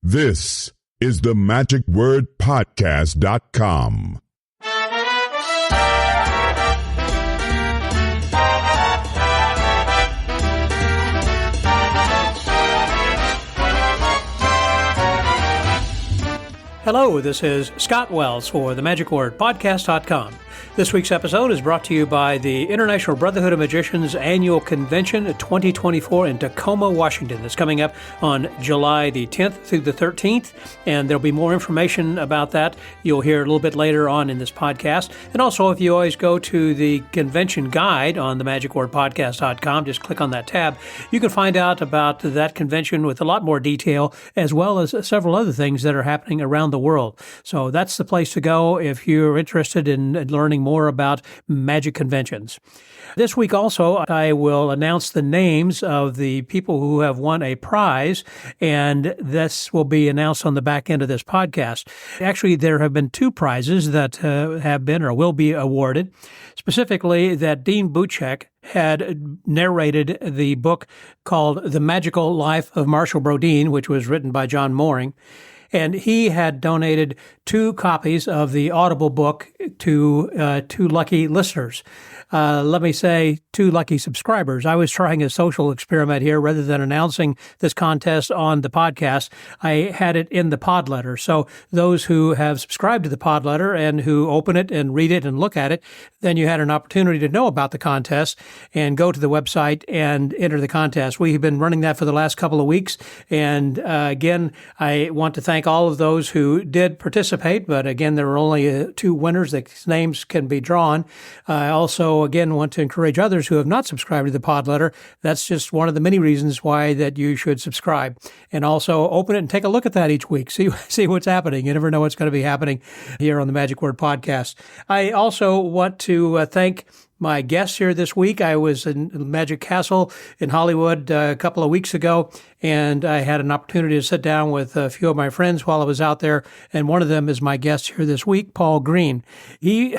This is the magicwordpodcast.com. Hello, this is Scott Wells for the magicwordpodcast.com. This week's episode is brought to you by the International Brotherhood of Magicians Annual Convention 2024 in Tacoma, Washington. It's coming up on July the 10th through the 13th, and there'll be more information about that you'll hear a little bit later on in this podcast. And also, if you always go to the convention guide on the magicwordpodcast.com, just click on that tab, you can find out about that convention with a lot more detail, as well as several other things that are happening around the world. So that's the place to go if you're interested in learning more about magic conventions. This week also, I will announce the names of the people who have won a prize, and this will be announced on the back end of this podcast. Actually, there have been two prizes that have been or will be awarded, specifically that Dean Buchek had narrated the book called The Magical Life of Marshall Brodeen, which was written by John Mooring. And he had donated 2 copies of the Audible book to 2 lucky listeners. Let me say 2 lucky subscribers. I was trying a social experiment here. Rather than announcing this contest on the podcast, I had it in the pod letter. So those who have subscribed to the pod letter and who open it and read it and look at it, then you had an opportunity to know about the contest and go to the website and enter the contest. We have been running that for the last couple of weeks. And again, I want to thank all of those who did participate, but again, there are only 2 winners. The names can be drawn. I also, again, want to encourage others who have not subscribed to the pod letter. That's just one of the many reasons why that you should subscribe. And also open it and take a look at that each week. See what's happening. You never know what's going to be happening here on the Magic Word Podcast. I also want to thank my guest here this week. I was in Magic Castle in Hollywood a couple of weeks ago, and I had an opportunity to sit down with a few of my friends while I was out there, and one of them is my guest here this week, Paul Green. He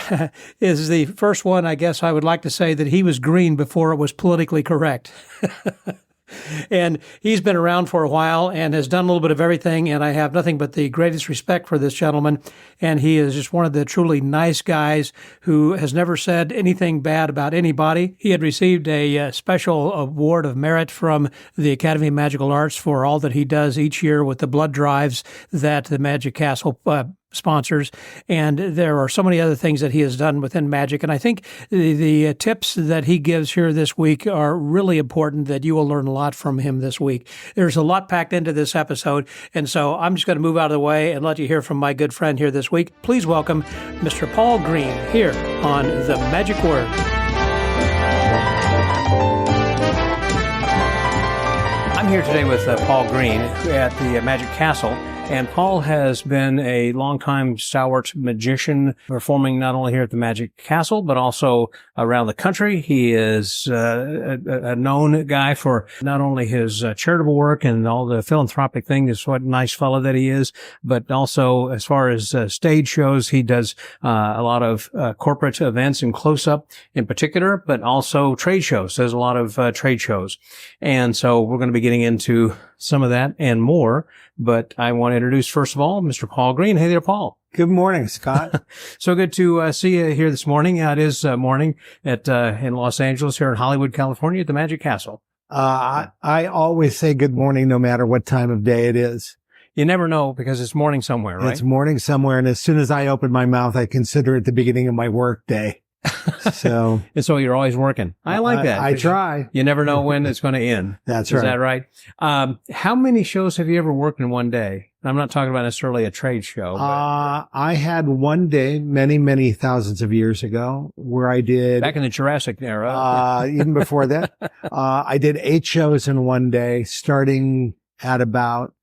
is the first one, I guess I would like to say, that he was green before it was politically correct. And he's been around for a while and has done a little bit of everything, and I have nothing but the greatest respect for this gentleman. And he is just one of the truly nice guys who has never said anything bad about anybody. He had received a special award of merit from the Academy of Magical Arts for all that he does each year with the blood drives that the Magic Castle sponsors, and there are so many other things that he has done within magic. And I think the tips that he gives here this week are really important, that you will learn a lot from him this week. There's a lot packed into this episode, and so I'm just going to move out of the way and let you hear from my good friend here this week. Please welcome Mr. Paul Green here on The Magic Word. I'm here today with Paul Green at the Magic Castle. And Paul has been a longtime stalwart magician, performing not only here at the Magic Castle, but also around the country. He is a known guy for not only his charitable work and all the philanthropic things, what a nice fellow that he is, but also as far as stage shows, he does a lot of corporate events and close-up in particular, but also trade shows. There's a lot of trade shows. And so we're going to be getting into some of that and more. But I want to introduce, first of all, Mr. Paul Green. Hey there, Paul. Good morning, Scott. So good to see you here this morning. It is morning in Los Angeles, here in Hollywood, California, at the Magic Castle. I always say good morning no matter what time of day it is. You never know because it's morning somewhere, right? It's morning somewhere, and as soon as I open my mouth, I consider it the beginning of my work day. So and so you're always working. I like that. I try. You never know when it's going to end. That's right. Is that right? How many shows have you ever worked in one day? I'm not talking about necessarily a trade show. I had one day many thousands of years ago where I did back in the Jurassic era. Even before that, I did 8 shows in one day, starting at about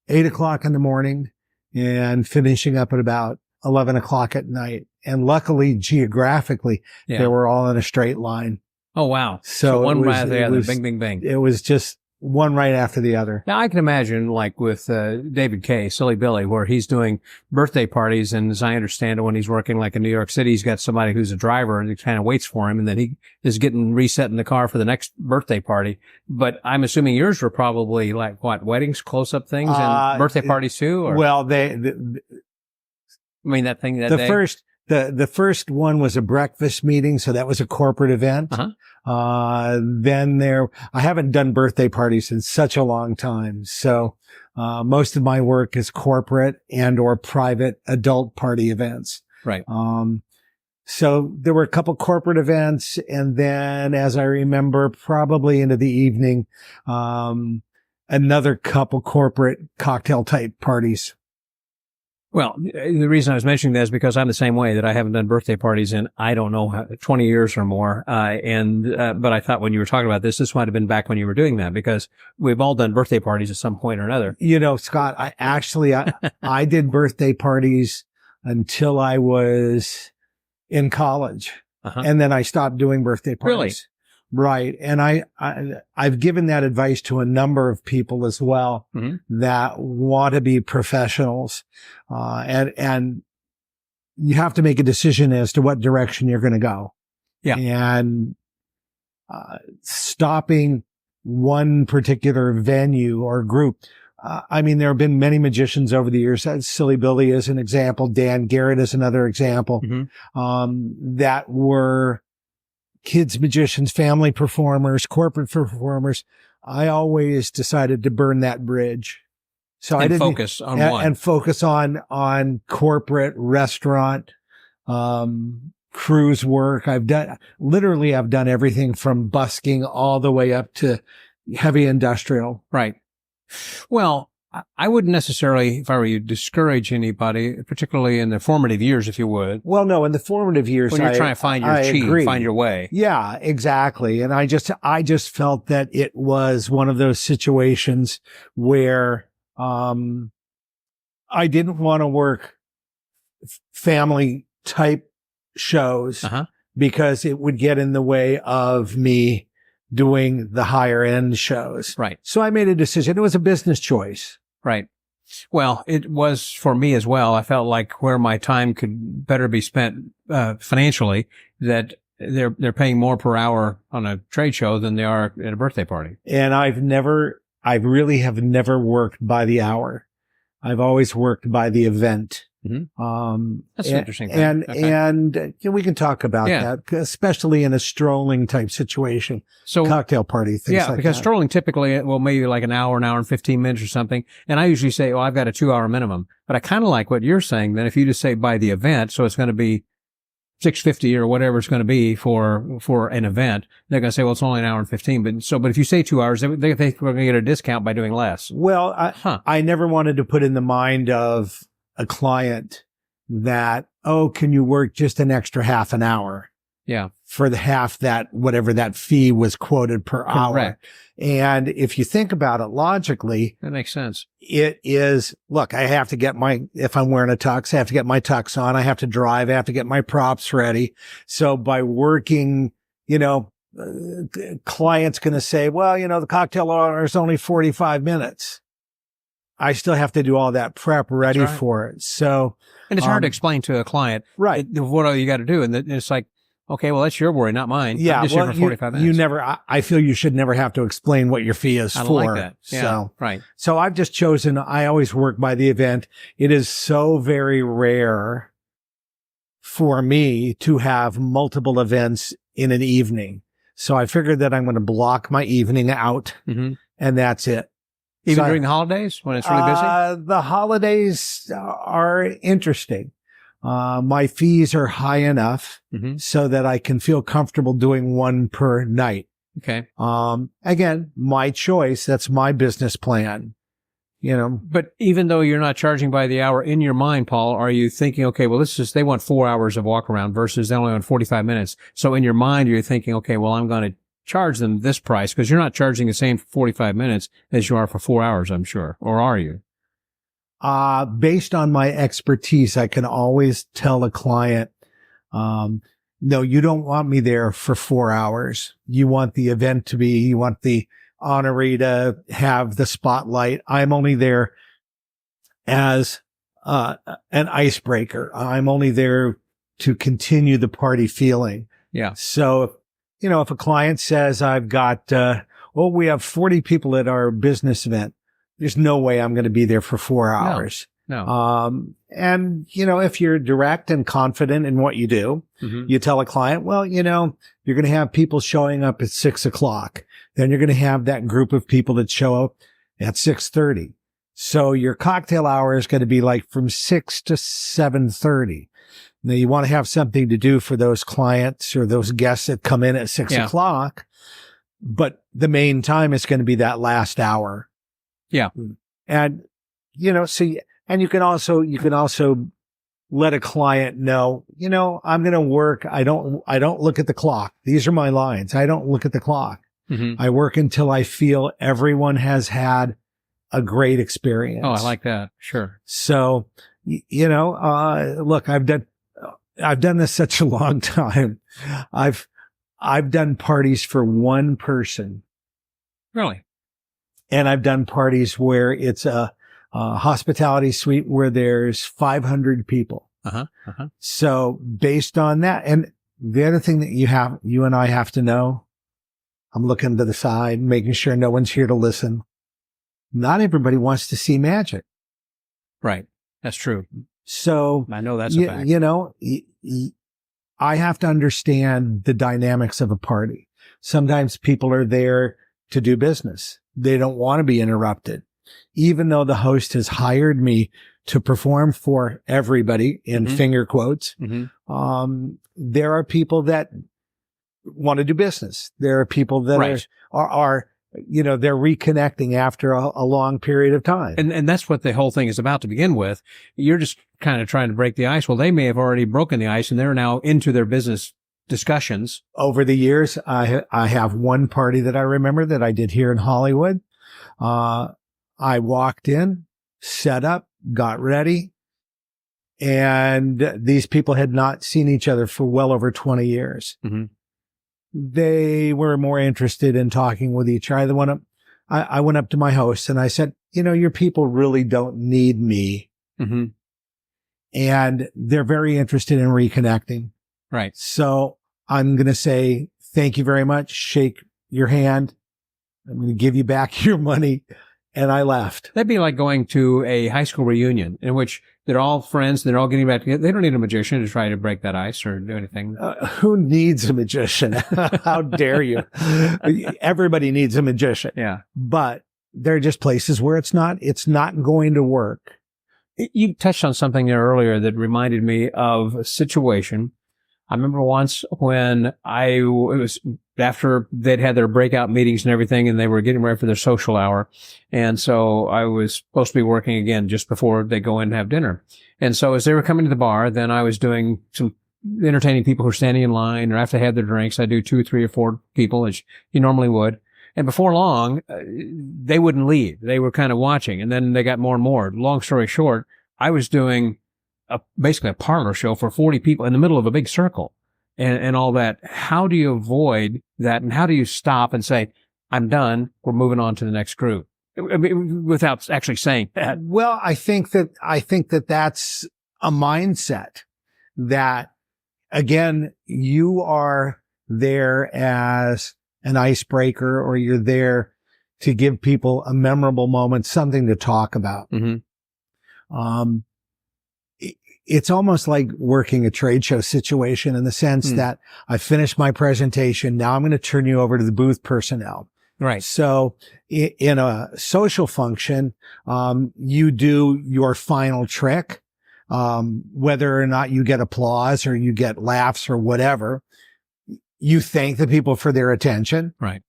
8 o'clock in the morning and finishing up at about 11 o'clock at night. And luckily, geographically, they were all in a straight line. Oh, wow. So one right there, bing, bing, bing. It was just one right after the other. Now, I can imagine, like with David Kay, Silly Billy, where he's doing birthday parties, and as I understand it, when he's working like in New York City, he's got somebody who's a driver and he kind of waits for him, and then he is getting reset in the car for the next birthday party. But I'm assuming yours were probably like what, weddings, close-up things, and birthday parties too? Or? Well, I mean, that thing that day? The first one was a breakfast meeting, so that was a corporate event. Then I haven't done birthday parties in such a long time. So, most of my work is corporate and or private adult party events. Right. So there were a couple corporate events, and then as I remember, probably into the evening, another couple corporate cocktail type parties. Well, the reason I was mentioning that is because I'm the same way, that I haven't done birthday parties in, I don't know, 20 years or more. But I thought when you were talking about this might have been back when you were doing that, because we've all done birthday parties at some point or another. You know, Scott, I did birthday parties until I was in college. And then I stopped doing birthday parties. Really? Right. And I've given that advice to a number of people as well that want to be professionals. And you have to make a decision as to what direction you're going to go. Yeah. And, stopping one particular venue or group. I mean, there have been many magicians over the years. Silly Billy is an example. Dan Garrett is another example, that were kids magicians, family performers, corporate performers. I always decided to burn that bridge. So I didn't focus on one and focus on corporate, restaurant, cruise work. I've done everything from busking all the way up to heavy industrial. Right. Well, I wouldn't necessarily, if I were you, discourage anybody, particularly in the formative years, if you would. Well, no, in the formative years, when you're trying to find your chi, find your way. Yeah, exactly. And I just felt that it was one of those situations where, I didn't want to work family type shows because it would get in the way of me doing the higher end shows. Right. So I made a decision. It was a business choice. Right. Well, it was for me as well. I felt like where my time could better be spent, financially, that they're paying more per hour on a trade show than they are at a birthday party. And I really have never worked by the hour. I've always worked by the event. That's an interesting thing. And we can talk about that, especially in a strolling type situation. So cocktail party, things like that. Because strolling typically, well, maybe like an hour and 15 minutes or something. And I usually say, I've got a 2-hour minimum, but I kind of like what you're saying. Then if you just say by the event, so it's going to be $6.50 or whatever it's going to be for an event, they're going to say, well, it's only an hour and 15. But if you say 2 hours, they're going to get a discount by doing less. Well, I never wanted to put in the mind of a client that, can you work just an extra half an hour? Yeah. For the half that, whatever that fee was quoted per hour. And if you think about it logically, that makes sense. It is, look, I have to get if I'm wearing a tux, I have to get my tux on. I have to drive. I have to get my props ready. So by working, client's going to say, well, the cocktail hour is only 45 minutes. I still have to do all that prep ready for it. So, and it's hard to explain to a client, right? What all you got to do. And it's like, okay, well, that's your worry, not mine. Yeah. I'm just here for 45 minutes. I feel you should never have to explain what your fee is for. I don't like that. Yeah, so, right. So I've just chosen, I always work by the event. It is so very rare for me to have multiple events in an evening. So I figured that I'm going to block my evening out and that's it. Even during the holidays when it's really busy? The holidays are interesting. My fees are high enough so that I can feel comfortable doing one per night. Okay. Again, my choice. That's my business plan. But even though you're not charging by the hour in your mind, Paul, are you thinking, okay, well, they want 4 hours of walk around versus they only want 45 minutes. So in your mind, you're thinking, okay, well, I'm going to charge them this price because you're not charging the same for 45 minutes as you are for 4 hours, I'm sure. Or are you? Based on my expertise, I can always tell a client, no, you don't want me there for 4 hours. You want the event you want the honoree to have the spotlight. I'm only there as an icebreaker. I'm only there to continue the party feeling. Yeah. So, if a client says, I've got, we have 40 people at our business event, there's no way I'm going to be there for 4 hours. No. And, if you're direct and confident in what you do, you tell a client, well, you're going to have people showing up at 6:00. Then you're going to have that group of people that show up at 6:30. So your cocktail hour is going to be like from 6 to 7:30. Now you want to have something to do for those clients or those guests that come in at 6:00, but the main time is going to be that last hour. Yeah. And, and you can also let a client know, I'm going to work. I don't look at the clock. These are my lines. I don't look at the clock. I work until I feel everyone has had a great experience. Oh, I like that. Sure. So, look, I've done this such a long time. I've done parties for one person. Really? And I've done parties where it's a hospitality suite where there's 500 people. So based on that, and the other thing that you and I have to know, I'm looking to the side, making sure no one's here to listen. Not everybody wants to see magic. Right. That's true. So I know that's a fact. I have to understand the dynamics of a party. Sometimes people are there to do business. They don't want to be interrupted. Even though the host has hired me to perform for everybody in finger quotes, there are people that want to do business. There are people that are they're reconnecting after a long period of time. And that's what the whole thing is about to begin with. You're just kind of trying to break the ice. Well, they may have already broken the ice and they're now into their business discussions. Over the years, I have one party that I remember that I did here in Hollywood. I walked in, set up, got ready, and these people had not seen each other for well over 20 years. They were more interested in talking with each other. I went up to my host and I said, your people really don't need me. And they're very interested in reconnecting. Right. So I'm going to say, thank you very much. Shake your hand. I'm going to give you back your money. And I left. That'd be like going to a high school reunion in which they're all friends. They're all getting back together. They don't need a magician to try to break that ice or do anything. Who needs a magician? How dare you? Everybody needs a magician. Yeah. But there are just places where it's not going to work. You touched on something there earlier that reminded me of a situation. I remember once when it was after they'd had their breakout meetings and everything, and they were getting ready for their social hour. And so I was supposed to be working again just before they go in and have dinner. And so as they were coming to the bar, then I was doing some entertaining people who are standing in line or after they had their drinks. I do 2, 3, or 4 people as you normally would. And before long, they wouldn't leave. They were kind of watching, and then they got more and more. Long story short, I was doing basically a parlor show for 40 people in the middle of a big circle and all that. How do you avoid that? And how do you stop and say, I'm done. We're moving on to the next group without actually saying that? Well, I think that that's a mindset that, again, you are there as an icebreaker, or you're there to give people a memorable moment, something to talk about. It's almost like working a trade show situation in the sense that I finished my presentation. Now I'm going to turn you over to the booth personnel. Right. So in a social function, you do your final trick, whether or not you get applause or you get laughs or whatever. You thank the people for their attention. Right.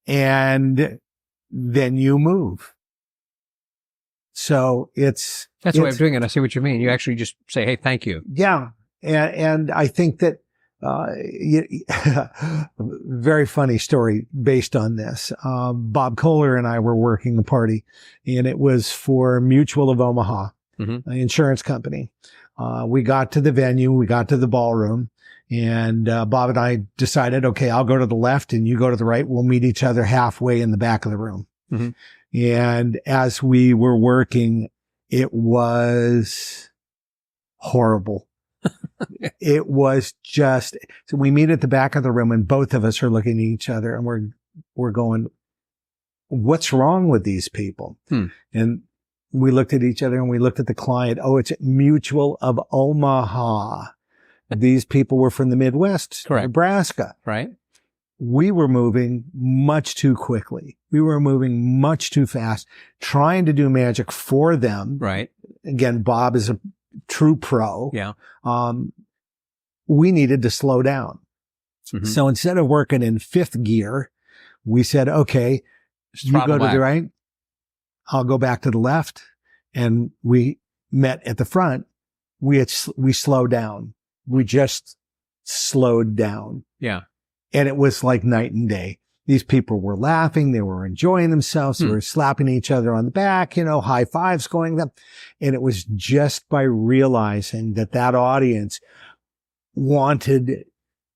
And then you move. So that's the way of doing it. I see what you mean. You actually just say, hey, thank you. Yeah. And I think that, very funny story based on this. Bob Kohler and I were working a party, and it was for Mutual of Omaha, an insurance company. We got to the venue, we got to the ballroom, And Bob and I decided, okay, I'll go to the left and you go to the right. We'll meet each other halfway in the back of the room. Mhm. And as we were working, it was horrible. It was just, so we meet at the back of the room and both of us are looking at each other and we're going, what's wrong with these people? And we looked at each other and we looked at the client. Oh, it's Mutual of Omaha. These people were from the Midwest, Correct. Nebraska. Right. We were moving much too quickly. We were moving much too fast, trying to do magic for them. Right. Again, Bob is a true pro. Yeah. We needed to slow down. Mhm. So instead of working in fifth gear, we said, okay, you Throttle go to back. the right. I'll go back to the left. And we met at the front. We slowed down. We just slowed down. Yeah. And it was like night and day. These people were laughing. They were enjoying themselves. They were slapping each other on the back, high fives going up. And it was just by realizing that that audience wanted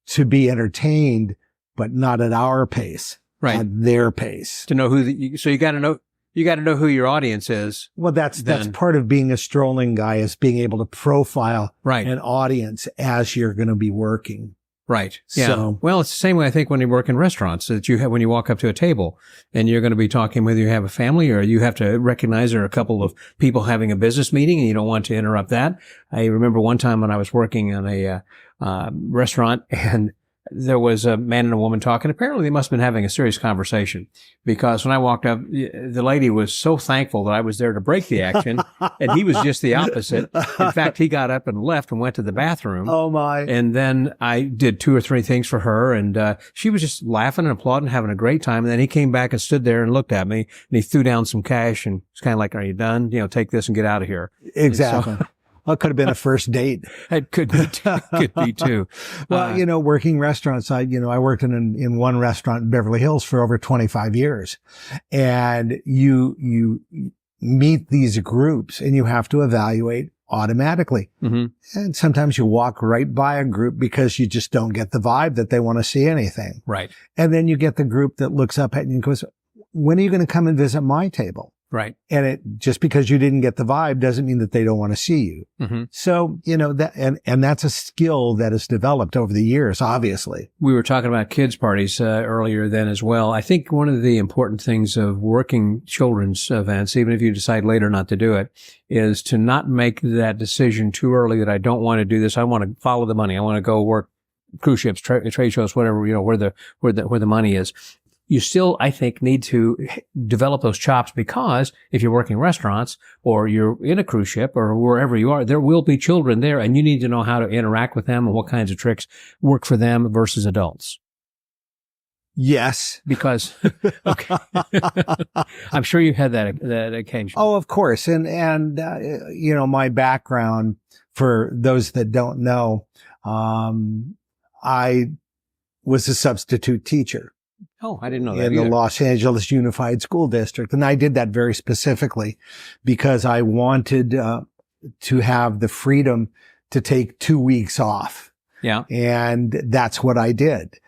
to be entertained, but not at our pace, Right. at their pace. To know so you got to know who your audience is. Well, that's part of being a strolling guy, is being able to profile Right. an audience as you're going to be working. Right. Yeah. So- Well, it's the same way I think when you work in restaurants that you have when you walk up to a table and you're going to be talking whether you have a family or you have to recognize there are a couple of people having a business meeting and you don't want to interrupt that. I remember one time when I was working in a restaurant and there was a man and a woman talking. Apparently they must have been having a serious conversation because when I walked up, the lady was so thankful that I was there to break the action and he was just the opposite. In fact, he got up and left and went to the bathroom. Oh my. And then I did 2 or 3 things for her and she was just laughing and applauding, having a great time. And then he came back and stood there and looked at me and he threw down some cash and it's kind of like, are you done? Take this and get out of here. Exactly. Well, it could have been a first date. It could be too. Well, working restaurants, I worked in one restaurant in Beverly Hills for over 25 years. And you meet these groups and you have to evaluate automatically. Mm-hmm. And sometimes you walk right by a group because you just don't get the vibe that they want to see anything. Right. And then you get the group that looks up at you and goes, when are you going to come and visit my table? Right. And just because you didn't get the vibe doesn't mean that they don't want to see you. Mm-hmm. So, that, and that's a skill that has developed over the years, obviously. We were talking about kids' parties earlier then as well. I think one of the important things of working children's events, even if you decide later not to do it, is to not make that decision too early that I don't want to do this. I want to follow the money. I want to go work cruise ships, trade shows, whatever, where the money is. You still, I think, need to develop those chops because if you're working restaurants or you're in a cruise ship or wherever you are, there will be children there and you need to know how to interact with them and what kinds of tricks work for them versus adults. Yes. Because, okay. I'm sure you had that occasion. Oh, of course. And my background, for those that don't know, I was a substitute teacher. Oh, I didn't know that in the Los Angeles Unified School District. And I did that very specifically because I wanted to have the freedom to take 2 weeks off. Yeah. And that's what I did.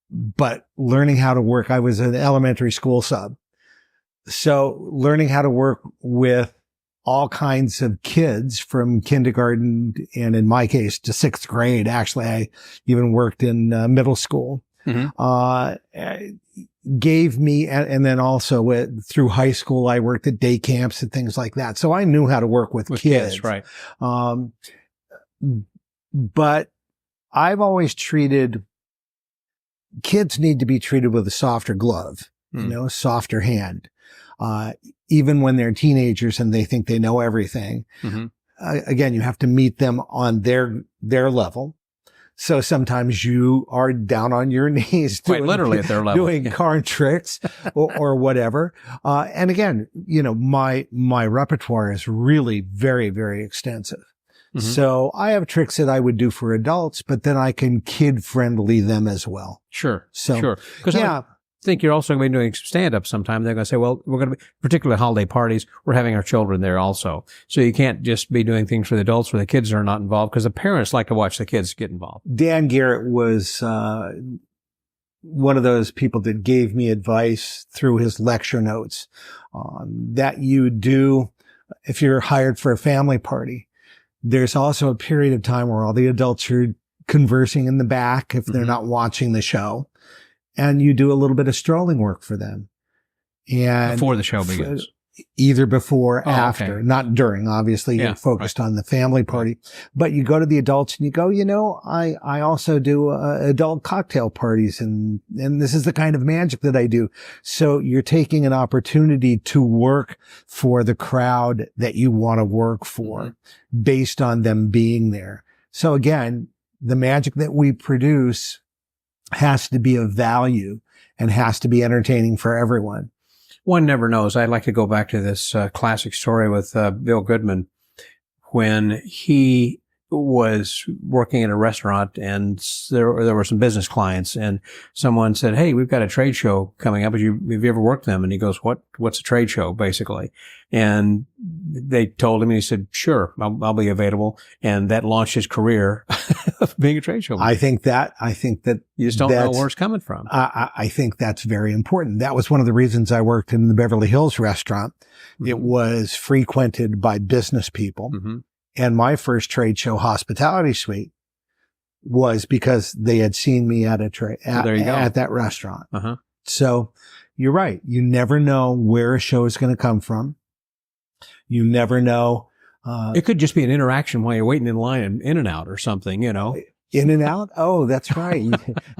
But learning how to work, I was an elementary school sub. So learning how to work with all kinds of kids from kindergarten and in my case to 6th grade. Actually, I even worked in middle school. Mm-hmm. Gave me, and then also through high school, I worked at day camps and things like that. So I knew how to work with kids. Right. But I've always treated kids need to be treated with a softer glove, softer hand. Even when they're teenagers and they think they know everything. Mm-hmm. Again, you have to meet them on their level. So sometimes you are down on your knees, quite literally at their level, doing card tricks or whatever. And again, my repertoire is really very, very extensive. Mm-hmm. So I have tricks that I would do for adults, but then I can kid friendly them as well. Sure. So, sure. Yeah. think you're also going to be doing stand-up sometime. They're going to say, well, we're going to be, particularly holiday parties, we're having our children there also. So you can't just be doing things for the adults where the kids are not involved, because the parents like to watch the kids get involved. Dan Garrett was one of those people that gave me advice through his lecture notes that you do if you're hired for a family party. There's also a period of time where all the adults are conversing in the back if they're not watching the show, and you do a little bit of strolling work for them. And before the show begins. Either before or after, okay. Not during. Obviously, you're focused on the family party, but you go to the adults and you go, I also do adult cocktail parties, and this is the kind of magic that I do. So you're taking an opportunity to work for the crowd that you want to work for based on them being there. So again, the magic that we produce has to be of value and has to be entertaining for everyone. One never knows. I'd like to go back to this classic story with Bill Goodman when he was working in a restaurant, and there were some business clients, and someone said, "Hey, we've got a trade show coming up. Have you ever worked them?" And he goes, "What's a trade show, basically?" And they told him, and he said, "Sure, I'll be available." And that launched his career of being a trade show. I think that you just don't know where it's coming from. I think that's very important. That was one of the reasons I worked in the Beverly Hills restaurant. It was frequented by business people. And my first trade show hospitality suite was because they had seen me at at that restaurant. So you're right. You never know where a show is going to come from. You never know. It could just be an interaction while you're waiting in line in In-N-Out or something, In-N-Out? Oh, that's right.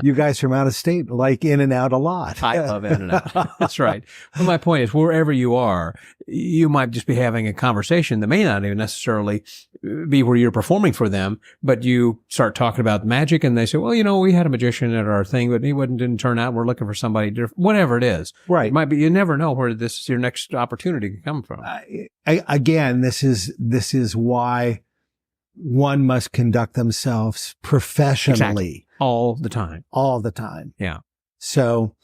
You guys from out of state like In-N-Out a lot. I love In-N-Out. That's right. Well, my point is, wherever you are, you might just be having a conversation that may not even necessarily be where you're performing for them, but you start talking about magic and they say, well, we had a magician at our thing, but he didn't turn out. We're looking for somebody different. Whatever it is. Right. It might be, you never know where your next opportunity can come from. Again, this is why one must conduct themselves professionally. Exactly. All the time. All the time. Yeah. So,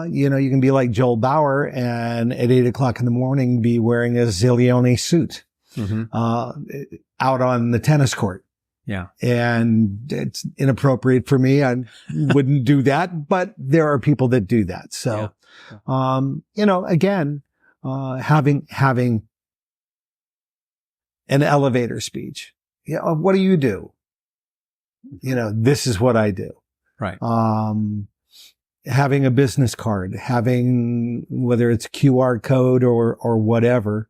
you can be like Joel Bauer and at 8:00 in the morning be wearing a Zillione suit, out on the tennis court. Yeah. And it's inappropriate for me. I wouldn't do that, but there are people that do that. So, again, having an elevator speech. What do you do? This is what I do. Right. Having a business card, whether it's a QR code or whatever,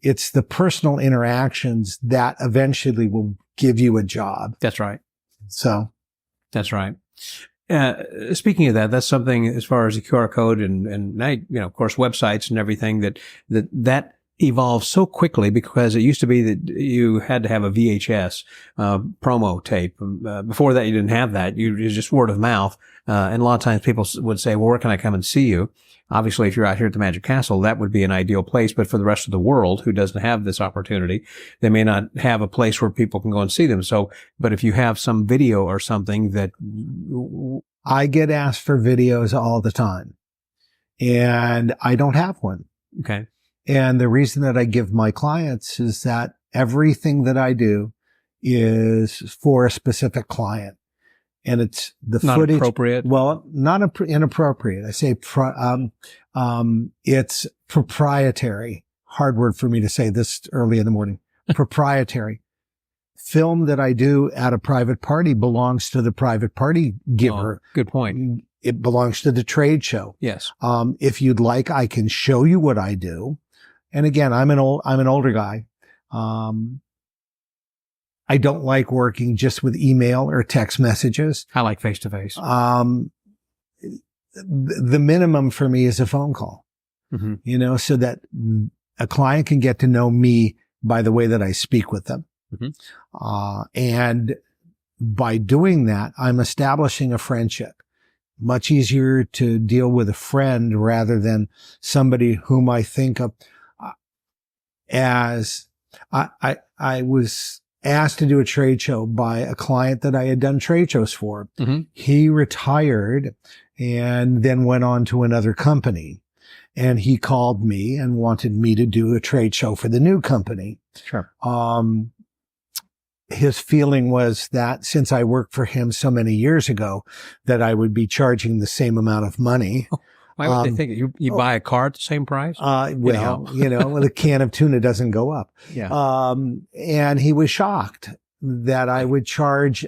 it's the personal interactions that eventually will give you a job. That's right. So. That's right. Speaking of that's something as far as the QR code and of course, websites and everything that evolved so quickly, because it used to be that you had to have a VHS promo tape. Before that, you didn't have that. It was just word of mouth. And a lot of times people would say, well, where can I come and see you? Obviously, if you're out here at the Magic Castle, that would be an ideal place. But for the rest of the world who doesn't have this opportunity, they may not have a place where people can go and see them. So, but if you have some video or something that... I get asked for videos all the time, and I don't have one. Okay. And the reason that I give my clients is that everything that I do is for a specific client. And it's the not footage. Appropriate. Well, not inappropriate. I say, it's proprietary. Hard word for me to say this early in the morning. Proprietary. Film that I do at a private party belongs to the private party giver. Oh, good point. It belongs to the trade show. Yes. If you'd like, I can show you what I do. And again, I'm an older guy. I don't like working just with email or text messages. I like face to face. The minimum for me is a phone call, so that a client can get to know me by the way that I speak with them. And by doing that, I'm establishing a friendship. Much easier to deal with a friend rather than somebody whom I think of as I was asked to do a trade show by a client that I had done trade shows for. He retired and then went on to another company. And he called me and wanted me to do a trade show for the new company. Sure. His feeling was that since I worked for him so many years ago, that I would be charging the same amount of money. Why would they think you buy a car at the same price? The can of tuna doesn't go up. Yeah. And he was shocked that I would charge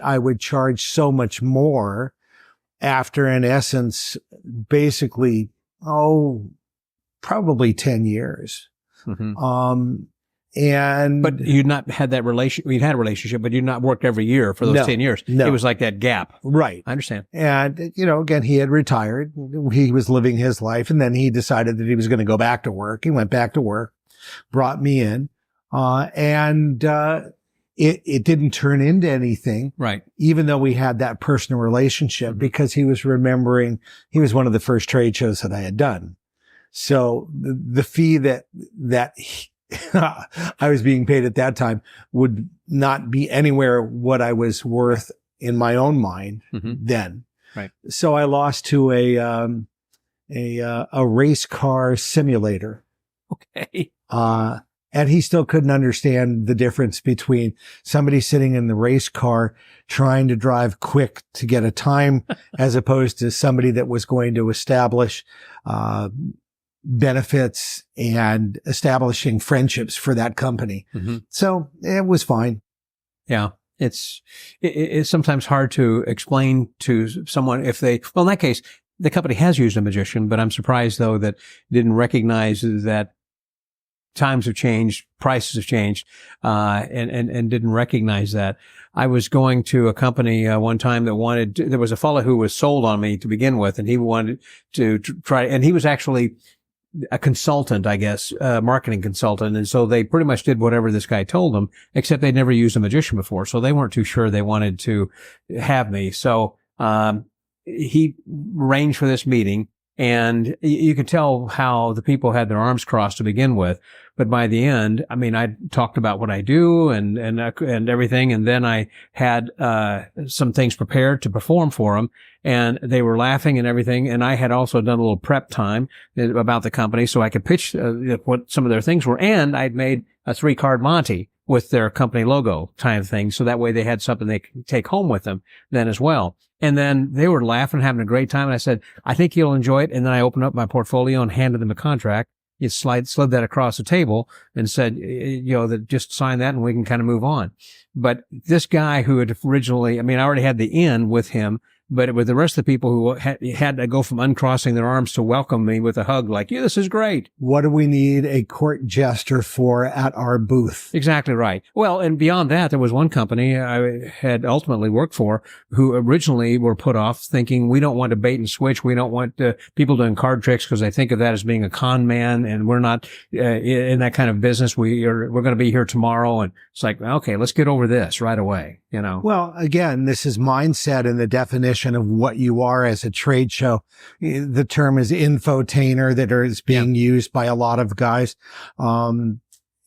so much more after, in essence, basically, probably 10 years. Mm-hmm. But you'd not had that relation. You'd had a relationship, but you'd not worked every year for those 10 years. No. It was like that gap. Right. I understand. And, again, he had retired. He was living his life. And then he decided that he was going to go back to work. He went back to work, brought me in, it didn't turn into anything. Right. Even though we had that personal relationship, because he was remembering, he was one of the first trade shows that I had done. So the fee that I was being paid at that time would not be anywhere what I was worth in my own mind then. Right. So I lost to a race car simulator. Okay. And he still couldn't understand the difference between somebody sitting in the race car trying to drive quick to get a time as opposed to somebody that was going to establish, benefits and establishing friendships for that company. Mm-hmm. So it was fine. Yeah. It's sometimes hard to explain to someone if in that case, the company has used a magician, but I'm surprised though that didn't recognize that times have changed, prices have changed, and didn't recognize that. I was going to a company one time that there was a fellow who was sold on me to begin with, and he wanted to try, and he was actually a consultant, I guess, marketing consultant. And so they pretty much did whatever this guy told them, except they'd never used a magician before. So they weren't too sure they wanted to have me. So, he arranged for this meeting, and you could tell how the people had their arms crossed to begin with. But by the end, I mean, I talked about what I do and everything. And then I had, some things prepared to perform for them, and they were laughing and everything. And I had also done a little prep time about the company so I could pitch what some of their things were. And I'd made a 3-card Monte with their company logo kind of thing. So that way they had something they could take home with them then as well. And then they were laughing, having a great time. And I said, I think you'll enjoy it. And then I opened up my portfolio and handed them a contract. You slid that across the table and said, that just sign that and we can kind of move on. But this guy who had originally, I already had the in with him, but with the rest of the people who had to go from uncrossing their arms to welcome me with a hug, like, yeah, this is great. What do we need a court jester for at our booth? Exactly right. Well, and beyond that, there was one company I had ultimately worked for who originally were put off thinking, we don't want to bait and switch. We don't want people doing card tricks because they think of that as being a con man, and we're not in that kind of business. We're going to be here tomorrow. And it's like, okay, let's get over this right away. Well, again, this is mindset and the definition of what you are as a trade show. The term is infotainer that is being used by a lot of guys,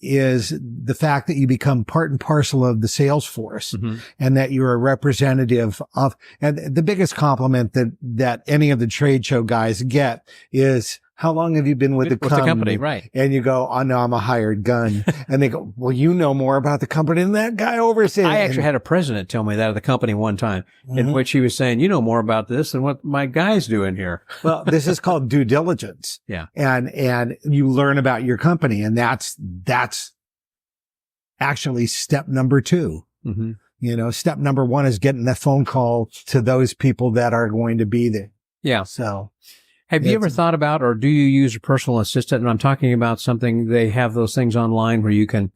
is the fact that you become part and parcel of the sales force and that you're a representative of, and the biggest compliment that any of the trade show guys get is, how long have you been with the company? Right. And you go, oh, no, I'm a hired gun. And they go, well, you know more about the company than that guy overseas. I actually had a president tell me that of the company one time, in which he was saying, you know more about this than what my guys do in here. Well, this is called due diligence. Yeah. And you learn about your company, and that's actually step number 2. Step number 1 is getting that phone call to those people that are going to be there. Yeah. So have you ever thought about, or do you use a personal assistant? And I'm talking about something, they have those things online where you can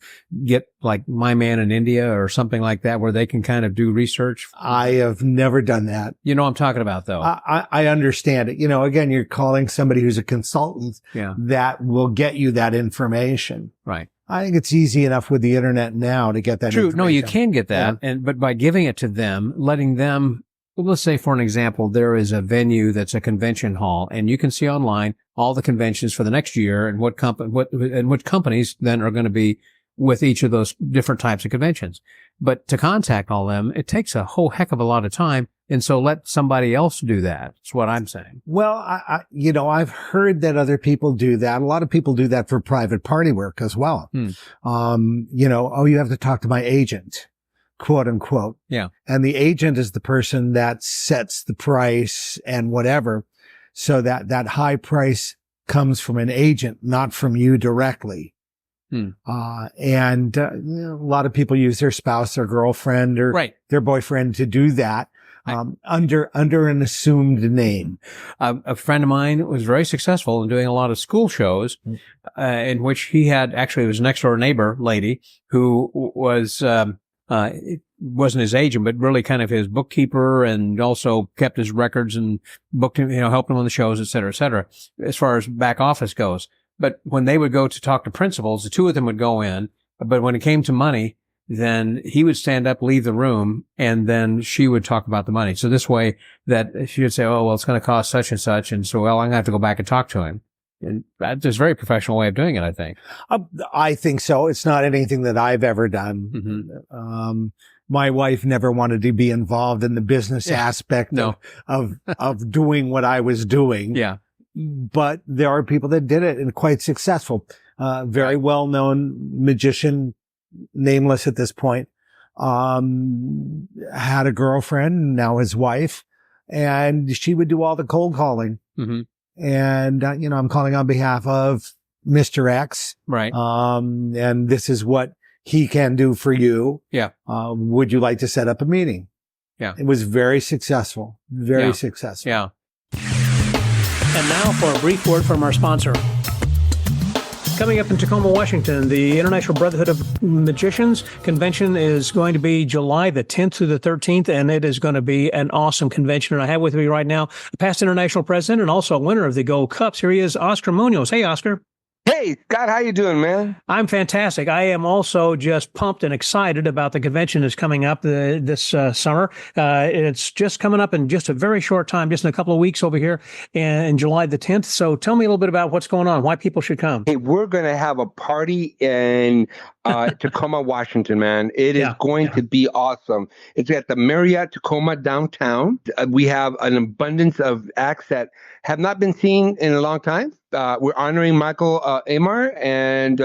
get like My Man in India or something like that, where they can kind of do research. I have never done that. You know what I'm talking about, though. I understand it. Again, you're calling somebody who's a consultant that will get you that information. Right. I think it's easy enough with the internet now to get that information. No, you can get that. But by giving it to them, letting them, well, let's say, for an example, there is a venue that's a convention hall, and you can see online all the conventions for the next year and what companies then are going to be with each of those different types of conventions. But to contact all them, it takes a whole heck of a lot of time, And so let somebody else do that. That's what I'm saying. Well, I've heard that other people do that. A lot of people do that for private party work as well. You have to talk to my agent, quote unquote. Yeah. And the agent is the person that sets the price and whatever. So that high price comes from an agent, not from you directly. A lot of people use their spouse, their girlfriend, or their boyfriend to do that. Under an assumed name. A friend of mine was very successful in doing a lot of school shows, in which he had actually, it was a next door neighbor lady who was, wasn't his agent, but really kind of his bookkeeper, and also kept his records and booked him, helped him on the shows, et cetera, as far as back office goes. But when they would go to talk to principals, the two of them would go in, but when it came to money, then he would stand up, leave the room, and then she would talk about the money. So this way that she would say, oh, well, it's going to cost such and such. And so, well, I'm going to have to go back and talk to him. And that's a very professional way of doing it, I think. I think so. It's not anything that I've ever done. My wife never wanted to be involved in the business aspect of doing what I was doing. Yeah. But there are people that did it and quite successful. Very well-known magician, nameless at this point, had a girlfriend, now his wife, and she would do all the cold calling. And, I'm calling on behalf of Mr. X. Right. And this is what he can do for you. Yeah. Would you like to set up a meeting? Yeah. It was very successful. Very successful. Yeah. And now for a brief word from our sponsor. Coming up in Tacoma, Washington, the International Brotherhood of Magicians convention is going to be July the 10th through the 13th, and it is going to be an awesome convention. And I have with me right now a past international president and also a winner of the Gold Cups. Here he is, Oscar Munoz. Hey, Oscar. Hey, Scott, how you doing, man? I'm fantastic. I am also just pumped and excited about the convention that's coming up this summer. It's just coming up in just a very short time, just in a couple of weeks over here in July the 10th. So tell me a little bit about what's going on, why people should come. Hey, we're going to have a party in Tacoma, Washington, man. It is going to be awesome. It's at the Marriott Tacoma downtown. We have an abundance of acts that have not been seen in a long time. We're honoring Michael Amar, and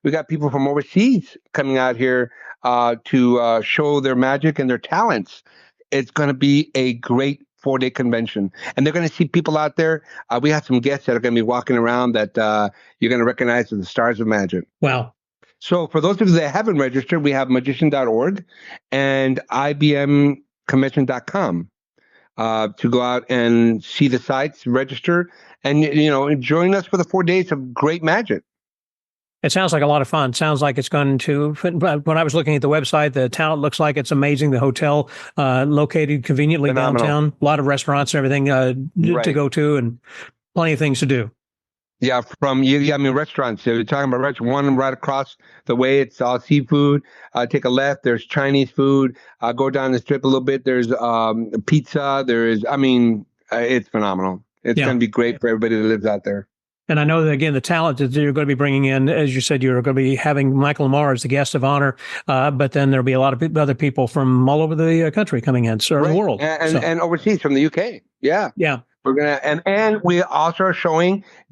we got people from overseas coming out here to show their magic and their talents. It's going to be a great 4-day convention, and they're going to see people out there. We have some guests that are going to be walking around that you're going to recognize as the stars of magic. Wow. So for those of you that haven't registered, we have magician.org and ibmconvention.com to go out and see the sites, register, and join us for the 4 days of great magic. It sounds like a lot of fun. Sounds like it's going to, when I was looking at the website, the town looks like it's amazing. The hotel located conveniently Phenomenal. Downtown, a lot of restaurants and everything to go to, and plenty of things to do. Yeah, restaurants. You're talking about restaurants. One right across the way, it's all seafood. Take a left. There's Chinese food. Go down the strip a little bit. There's pizza. It's phenomenal. It's going to be great for everybody that lives out there. And I know that, again, the talent that you're going to be bringing in, as you said, you're going to be having Michael Amar as the guest of honor, but then there'll be a lot of other people from all over the country coming in, the world. And overseas from the UK. Yeah. Yeah. We're going to, and we also are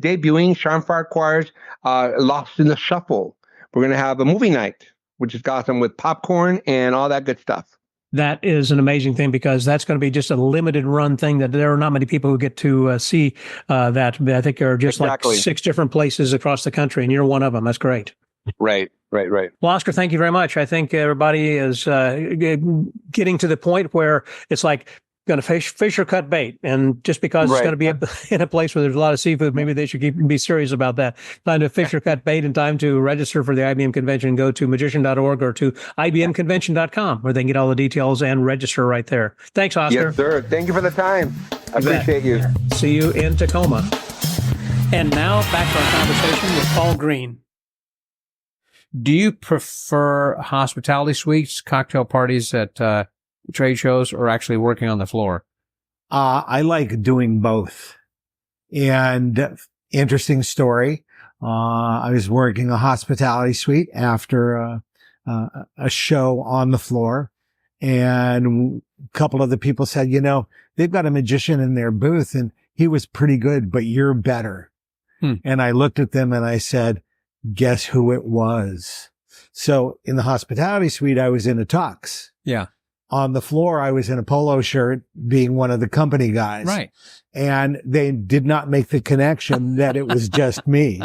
debuting Sean Farquhar's Lost in the Shuffle. We're going to have a movie night, which is awesome, with popcorn and all that good stuff. That is an amazing thing, because that's going to be just a limited run thing that there are not many people who get to see that. I think there are just like 6 different places across the country, and you're one of them. That's great. Right. Well, Oscar, thank you very much. I think everybody is getting to the point where it's like, going to fish or cut bait, and just because it's going to be in a place where there's a lot of seafood, maybe they should be serious about that. Time to fish or cut bait, and time to register for the IBM convention. Go to magician.org or to ibmconvention.com, where they can get all the details and register right there. Thanks, Oscar. Yes, sir. Thank you for the time. I appreciate you. See you in Tacoma. And now back to our conversation with Paul Green. Do you prefer hospitality suites, cocktail parties at trade shows, or actually working on the floor? I like doing both. And interesting story. I was working a hospitality suite after a show on the floor, and couple of the people said, they've got a magician in their booth and he was pretty good, but you're better. And I looked at them and I said, guess who it was? So in the hospitality suite, I was in a tux. Yeah. On the floor, I was in a polo shirt being one of the company guys. Right. And they did not make the connection that it was just me.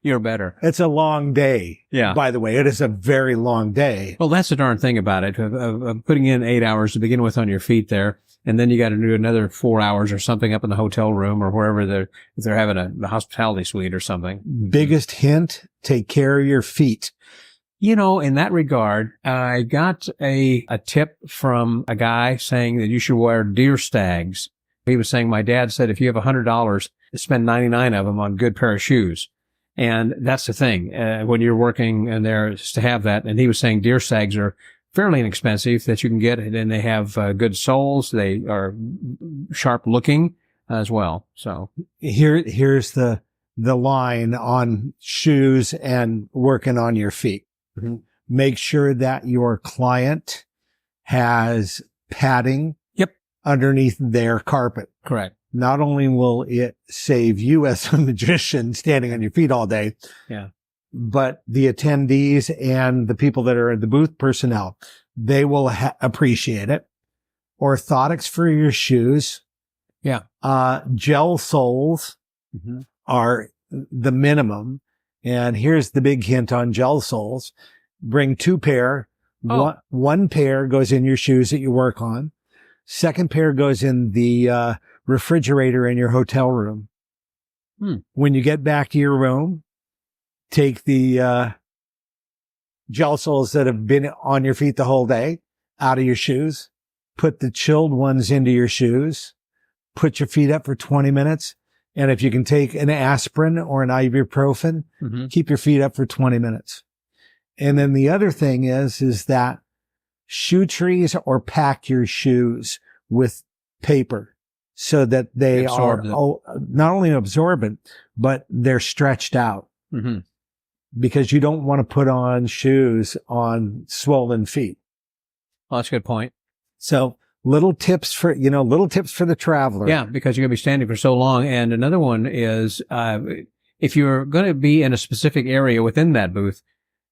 You're better. It's a long day. Yeah. By the way, it is a very long day. Well, that's the darn thing about it. Of putting in 8 hours to begin with on your feet there. And then you got to do another 4 hours or something up in the hotel room or wherever if they're having a hospitality suite or something. Biggest hint, take care of your feet. In that regard, I got a tip from a guy saying that you should wear deer stags. He was saying, my dad said, if you have $100, spend 99 of them on good pair of shoes. And that's the thing, when you're working and there's to have that. And he was saying deer stags are fairly inexpensive that you can get, and they have good soles. They are sharp looking as well. So here's the line on shoes and working on your feet. Mm-hmm. Make sure that your client has padding underneath their carpet. Correct. Not only will it save you as a magician standing on your feet all day, but the attendees and the people that are in the booth personnel, they will appreciate it. Orthotics for your shoes. Yeah. Gel soles are the minimum. And here's the big hint on gel soles. Bring 2 pair. One pair goes in your shoes that you work on. Second pair goes in the refrigerator in your hotel room. When you get back to your room, take the gel soles that have been on your feet the whole day out of your shoes. Put the chilled ones into your shoes. Put your feet up for 20 minutes. And if you can take an aspirin or an ibuprofen, keep your feet up for 20 minutes. And then the other thing is that shoe trees or pack your shoes with paper so that they are not only absorbent, but they're stretched out. Because you don't want to put on shoes on swollen feet. Well, that's a good point. So little tips for the traveler. Yeah, because you're going to be standing for so long. And another one is, if you're going to be in a specific area within that booth,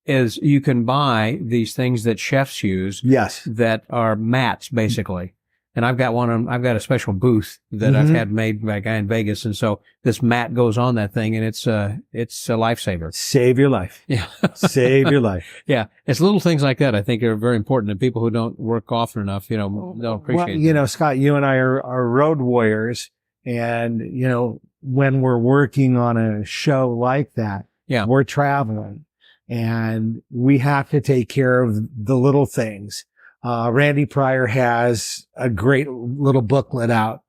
is you can buy these things that chefs use. Yes. That are mats, basically. And I've got I've got a special booth that I've had made by a guy in Vegas. And so this mat goes on that thing and it's a lifesaver. Save your life. Yeah. Save your life. Yeah. It's little things like that I think are very important, and people who don't work often enough, don't appreciate it. Well, Scott, you and I are road warriors, and, when we're working on a show like that, we're traveling and we have to take care of the little things. Randy Pryor has a great little booklet out.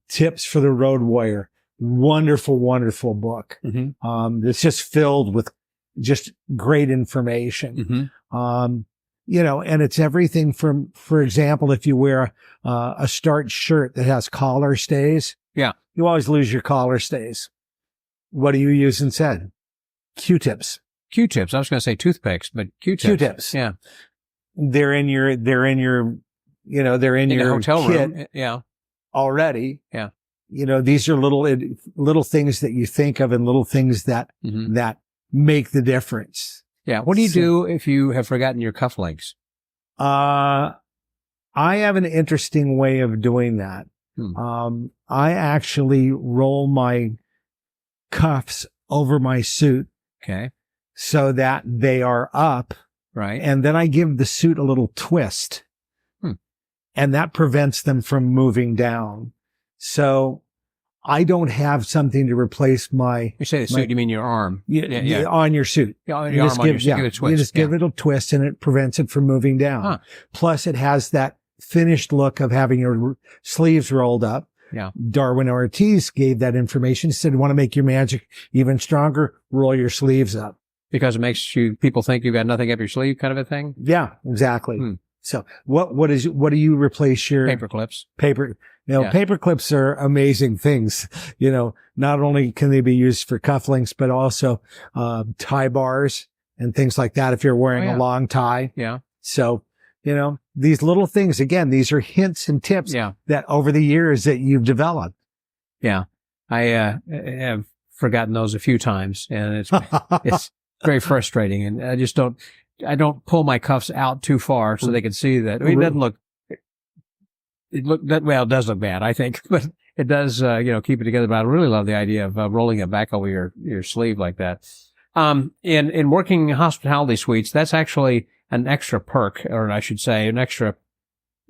Tips for the Road Warrior. Wonderful, wonderful book. It's just filled with just great information. And it's everything from, for example, if you wear a starched shirt that has collar stays. Yeah. You always lose your collar stays. What do you use instead? Q-tips. Q-tips. I was going to say toothpicks, but Q-tips. Q-tips. Yeah. They're in your hotel kit room. Yeah. Already. Yeah. These are little things that you think of and little things that make the difference. Yeah. What do you do if you have forgotten your cufflinks? I have an interesting way of doing that. I actually roll my cuffs over my suit. Okay. So that they are up. Right. And then I give the suit a little twist. And that prevents them from moving down. So I don't have something to replace my... You say the suit, you mean your arm. Yeah. On your suit. Yeah, on your arm, give it a twist. You just give it a twist and it prevents it from moving down. Plus it has that finished look of having your sleeves rolled up. Yeah. Darwin Ortiz gave that information. He said, want to make your magic even stronger? Roll your sleeves up. Because it makes people think you've got nothing up your sleeve, kind of a thing? Yeah, exactly. So what do you replace your paper clips? Paper clips are amazing things. Not only can they be used for cufflinks, but also tie bars and things like that if you're wearing a long tie. Yeah. So, these little things, again, these are hints and tips that over the years that you've developed. Yeah. I have forgotten those a few times, and it's very frustrating. And I don't pull my cuffs out too far so they can see that. I mean, it does look bad, I think, but it does, keep it together. But I really love the idea of rolling it back over your sleeve like that. In working hospitality suites, that's actually an extra perk, or I should say an extra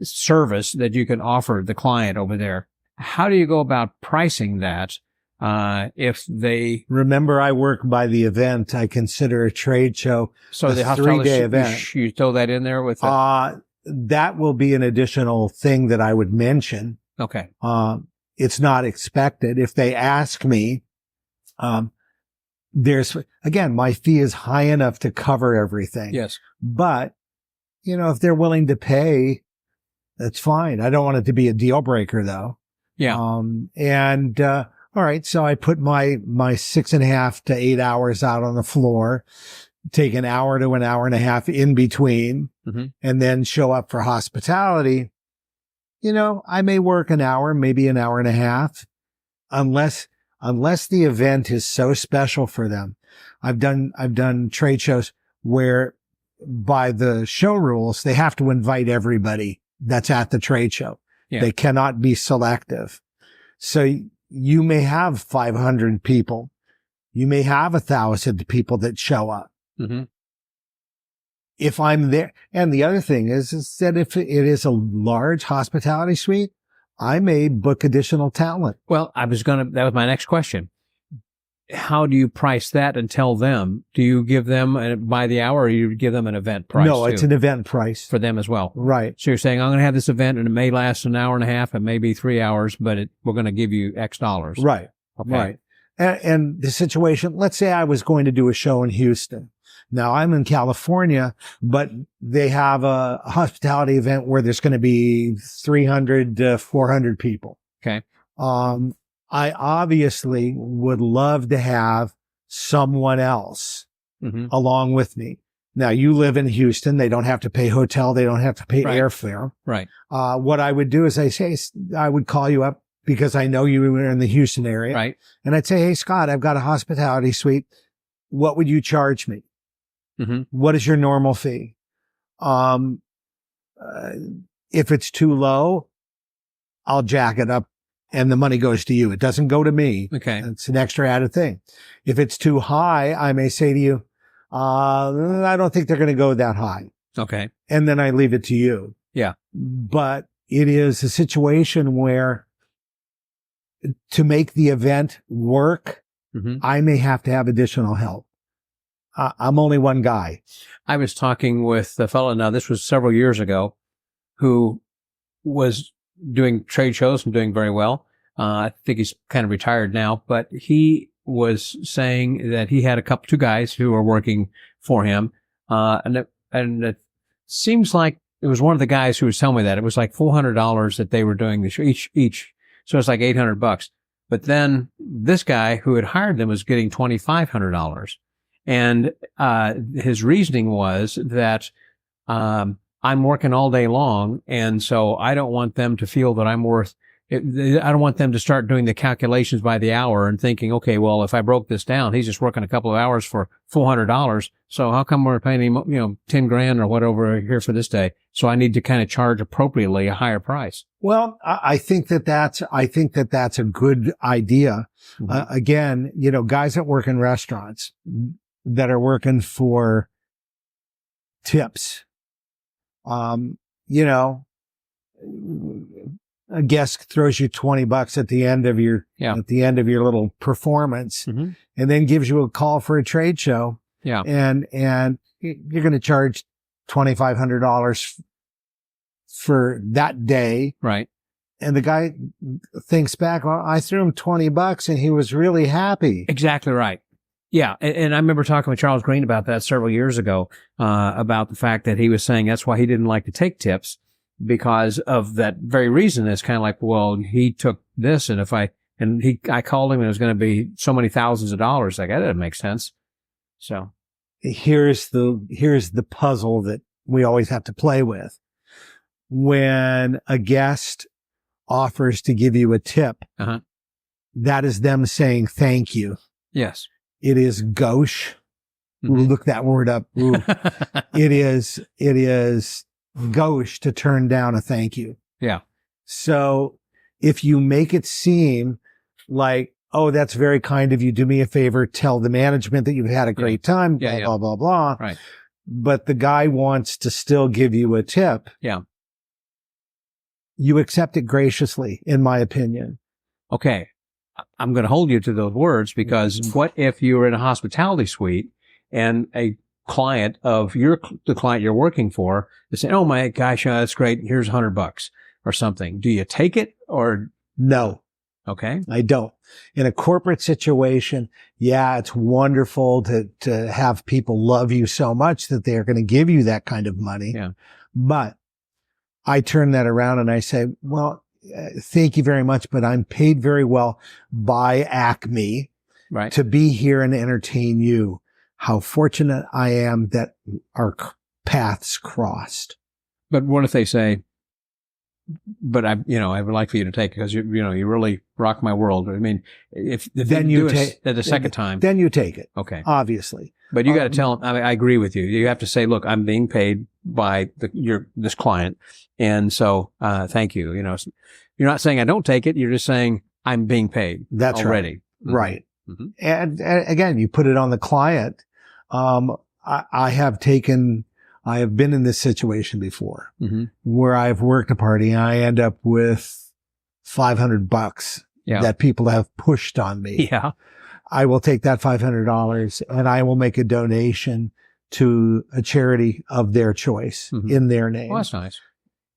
service that you can offer the client over there. How do you go about pricing that? If they remember, I work by the event. I consider a trade show. So the 3-day event, you throw that in there with that will be an additional thing that I would mention. Okay. It's not expected. If they ask me, again, my fee is high enough to cover everything. Yes. But, if they're willing to pay, that's fine. I don't want it to be a deal breaker though. Yeah. All right. So I put my 6.5 to 8 hours out on the floor, take an hour to an hour and a half in between, and then show up for hospitality. I may work an hour, maybe an hour and a half, unless the event is so special for them. I've done trade shows where by the show rules, they have to invite everybody that's at the trade show. Yeah. They cannot be selective. So you may have 500 people. You may have 1,000 people that show up. If I'm there. And the other thing is that if it is a large hospitality suite, I may book additional talent. Well, that was my next question. How do you price that and tell them? Do you give them by the hour, or you give them an event price? No, it's an event price. For them as well. Right. So you're saying, I'm going to have this event and it may last an hour and a half, it may be 3 hours, but we're going to give you X dollars. Right. Okay. Right. And the situation, let's say I was going to do a show in Houston. Now I'm in California, but they have a hospitality event where there's going to be 300 to 400 people. Okay. I obviously would love to have someone else along with me. Now you live in Houston. They don't have to pay hotel. They don't have to pay airfare. Right. What I would do is I would call you up because I know you were in the Houston area. Right. And I'd say, hey, Scott, I've got a hospitality suite. What would you charge me? What is your normal fee? If it's too low, I'll jack it up and the money goes to you. It doesn't go to me. Okay. It's an extra added thing. If it's too high, I may say to you, I don't think they're going to go that high. Okay. And then I leave it to you. Yeah. But it is a situation where to make the event work, I may have to have additional help. I'm only one guy. I was talking with a fellow, now this was several years ago, who was doing trade shows and doing very well. I think he's kind of retired now, but he was saying that he had two guys who were working for him. And it seems like it was one of the guys who was telling me that it was like $400 that they were doing the show each. So it's like $800. But then this guy who had hired them was getting $2,500. And his reasoning was that I'm working all day long, and so I don't want them to feel that I'm worth it. I don't want them to start doing the calculations by the hour and thinking, okay, well, if I broke this down, he's just working a couple of hours for $400. So how come we're paying him, 10 grand or whatever here for this day? So I need to kind of charge appropriately a higher price. Well, I think that's a good idea. Again, guys that work in restaurants that are working for tips. A guest throws you $20 at the end of your little performance, and then gives you a call for a trade show. Yeah. And you're going to charge $2,500 for that day. Right. And the guy thinks back, well, I threw him $20 and he was really happy. Exactly right. Yeah. And I remember talking with Charles Green about that several years ago, about the fact that he was saying that's why he didn't like to take tips, because of that very reason. It's kind of like, well, he took this, and I called him and it was going to be so many thousands of dollars. Like, that doesn't make sense. So here's the puzzle that we always have to play with. when a guest offers to give you a tip, that is them saying thank you. Yes. It is gauche. Ooh, look that word up. Ooh. It is gauche to turn down a thank you. Yeah. So if you make it seem like, oh, that's very kind of you. Do me a favor. Tell the management that you've had a great time. Blah, blah, blah. Right. But the guy wants to still give you a tip. Yeah. You accept it graciously, in my opinion. Okay. I'm going to hold you to those words, because what if you were in a hospitality suite and a client of the client you're working for is saying, oh my gosh, that's great. Here's $100 or something. Do you take it or? No. Okay. I don't. In a corporate situation, yeah, it's wonderful to have people love you so much that they're going to give you that kind of money. Yeah. But I turn that around and I say, well, thank you very much, but I'm paid very well by Acme to be here and entertain you. How fortunate I am that our paths crossed. But what if they say, but I would like for you to take it because you really rock my world. I mean, if then you take it the second time, then you take it. Okay. Obviously. But you got to tell them, I agree with you. You have to say, look, I'm being paid by this client. And so, thank you. You're not saying I don't take it. You're just saying I'm being paid. That's already. Right. Mm-hmm. And again, you put it on the client. I have been in this situation before where I've worked a party and I end up with $500 that people have pushed on me. Yeah. I will take that $500 and I will make a donation to a charity of their choice in their name. Well, that's nice.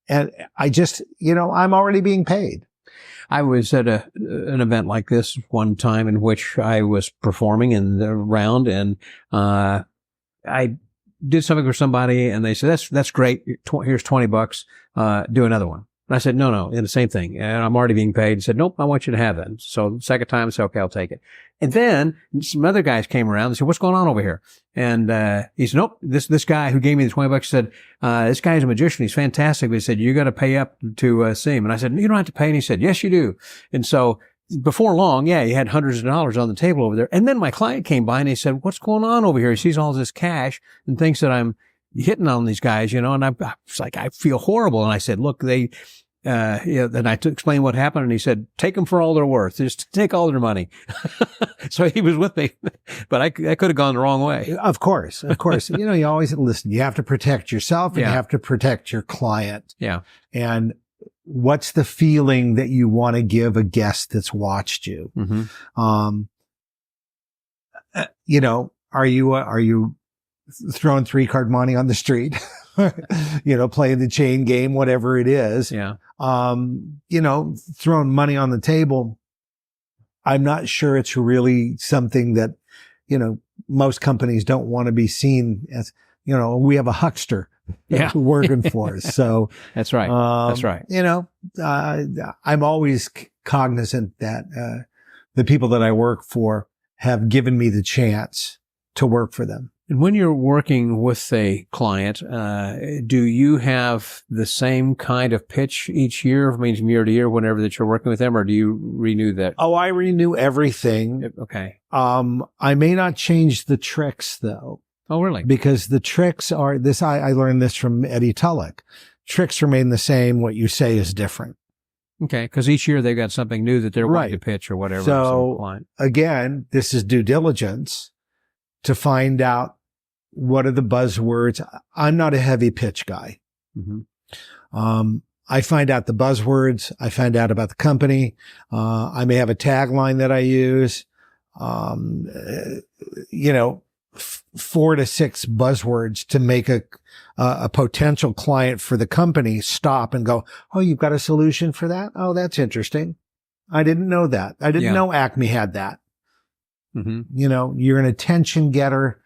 And I just, I'm already being paid. I was at an event like this one time in which I was performing in the round, and I did something for somebody, and they said, "That's great. Here's $20. Do another one." And I said, "No, in the same thing. And I'm already being paid." He said, "Nope, I want you to have that." So the second time, I said, "Okay, I'll take it." And then some other guys came around and said, "What's going on over here?" And he said, "Nope, this guy who gave me the $20 said, this guy's a magician. He's fantastic." But he said, "You got to pay up to see him." And I said, "You don't have to pay." And he said, "Yes, you do." And so before long, he had hundreds of dollars on the table over there. And then my client came by and he said, "What's going on over here?" He sees all this cash and thinks that I'm hitting on these guys, and I was like, I feel horrible. And I said, "Look, then I explained what happened, and he said, take them for all they're worth. Just take all their money." So he was with me, but I could have gone the wrong way. Of course. You always listen. You have to protect yourself and you have to protect your client. Yeah. And what's the feeling that you want to give a guest that's watched you? Are you throwing 3-card money on the street? Playing the chain game, whatever it is. Yeah. Throwing money on the table. I'm not sure it's really something that, most companies don't want to be seen as, we have a huckster working for us. So that's right. That's right. I'm always cognizant that, the people that I work for have given me the chance to work for them. And when you're working with a client, do you have the same kind of pitch each year, I mean, from year to year, whenever that you're working with them, or do you renew that? Oh, I renew everything. Okay. I may not change the tricks though. Oh, really? Because the tricks are this. I learned this from Eddie Tulloch. Tricks remain the same. What you say is different. Okay, because each year they've got something new that they're wanting to pitch or whatever. So again, this is due diligence to find out what are the buzzwords. I'm not a heavy pitch guy. I find out the buzzwords. I find out about the company. I may have a tagline that I use. 4 to 6 buzzwords to make a potential client for the company stop and go, "Oh, you've got a solution for that? Oh, that's interesting. I didn't know that. I didn't know Acme had that." You're an attention getter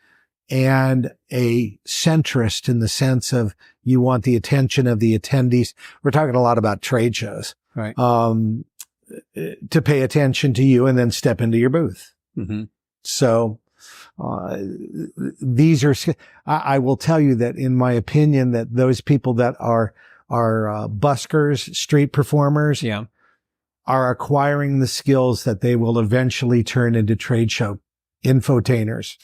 and a centrist in the sense of you want the attention of the attendees. We're talking a lot about trade shows, right? To pay attention to you and then step into your booth. So, these are, I will tell you that in my opinion, that those people that are buskers, street performers, are acquiring the skills that they will eventually turn into trade show infotainers.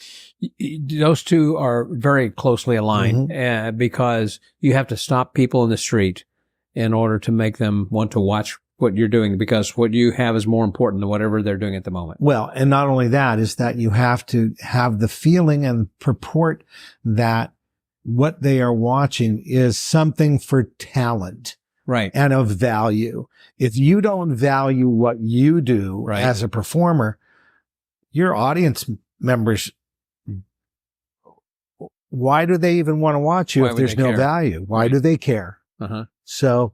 Those two are very closely aligned because you have to stop people in the street in order to make them want to watch what you're doing, because what you have is more important than whatever they're doing at the moment. Well, and not only that, is that you have to have the feeling and purport that what they are watching is something for talent. Right. And of value. If you don't value what you do as a performer, your audience members, why do they even want to watch you if there's no value? Why do they care? So,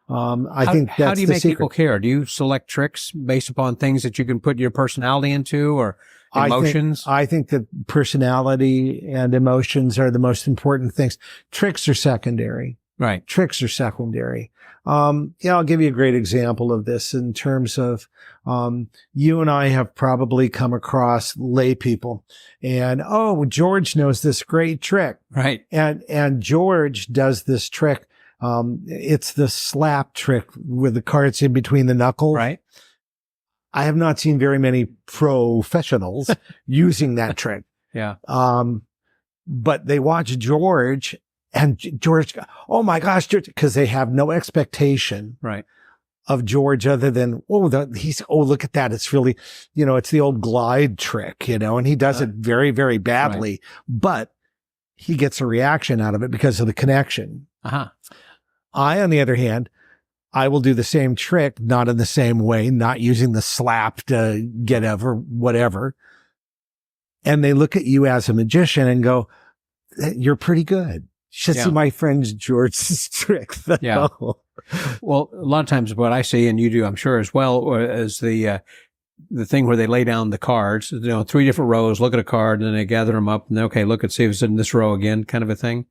I think that's how do you the make secret. people care? Do you select tricks based upon things that you can put your personality into, or emotions? I think that personality and emotions are the most important things. Tricks are secondary. Right. Tricks are secondary. I'll give you a great example of this in terms of, you and I have probably come across lay people and, George knows this great trick. Right. And George does this trick. It's the slap trick with the cards in between the knuckles. Right. I have not seen very many professionals using that trick. Yeah. But they watch George and George, oh my gosh, because they have no expectation of George other than, look at that. It's really, it's the old glide trick, and he does it very, very badly, but he gets a reaction out of it because of the connection. I, on the other hand, I will do the same trick, not in the same way, not using the slap to get over whatever. And they look at you as a magician and go, you're pretty good. Should see my friend George's trick, though. Yeah. Well, a lot of times what I see, and you do, I'm sure as well, is the thing where they lay down the cards, 3 different rows, look at a card, and then they gather them up, and then, okay, look and see if it's in this row again, kind of a thing.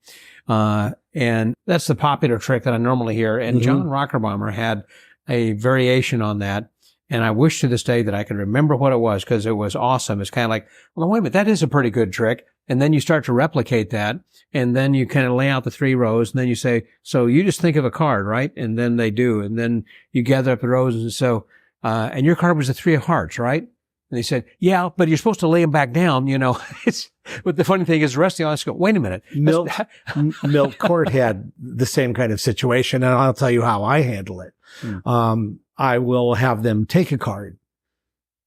And that's the popular trick that I normally hear. And John Rockerbomber had a variation on that. And I wish to this day that I could remember what it was, because it was awesome. It's kind of like, well, wait a minute, that is a pretty good trick. And then you start to replicate that. And then you kind of lay out the 3 rows. And then you say, so you just think of a card, right? And then they do. And then you gather up the rows. And so, and your card was the 3 of hearts, right? And they said, yeah, but you're supposed to lay them back down, But the funny thing is the rest of the audience go, wait a minute. Milt Court had the same kind of situation. And I'll tell you how I handle it. I will have them take a card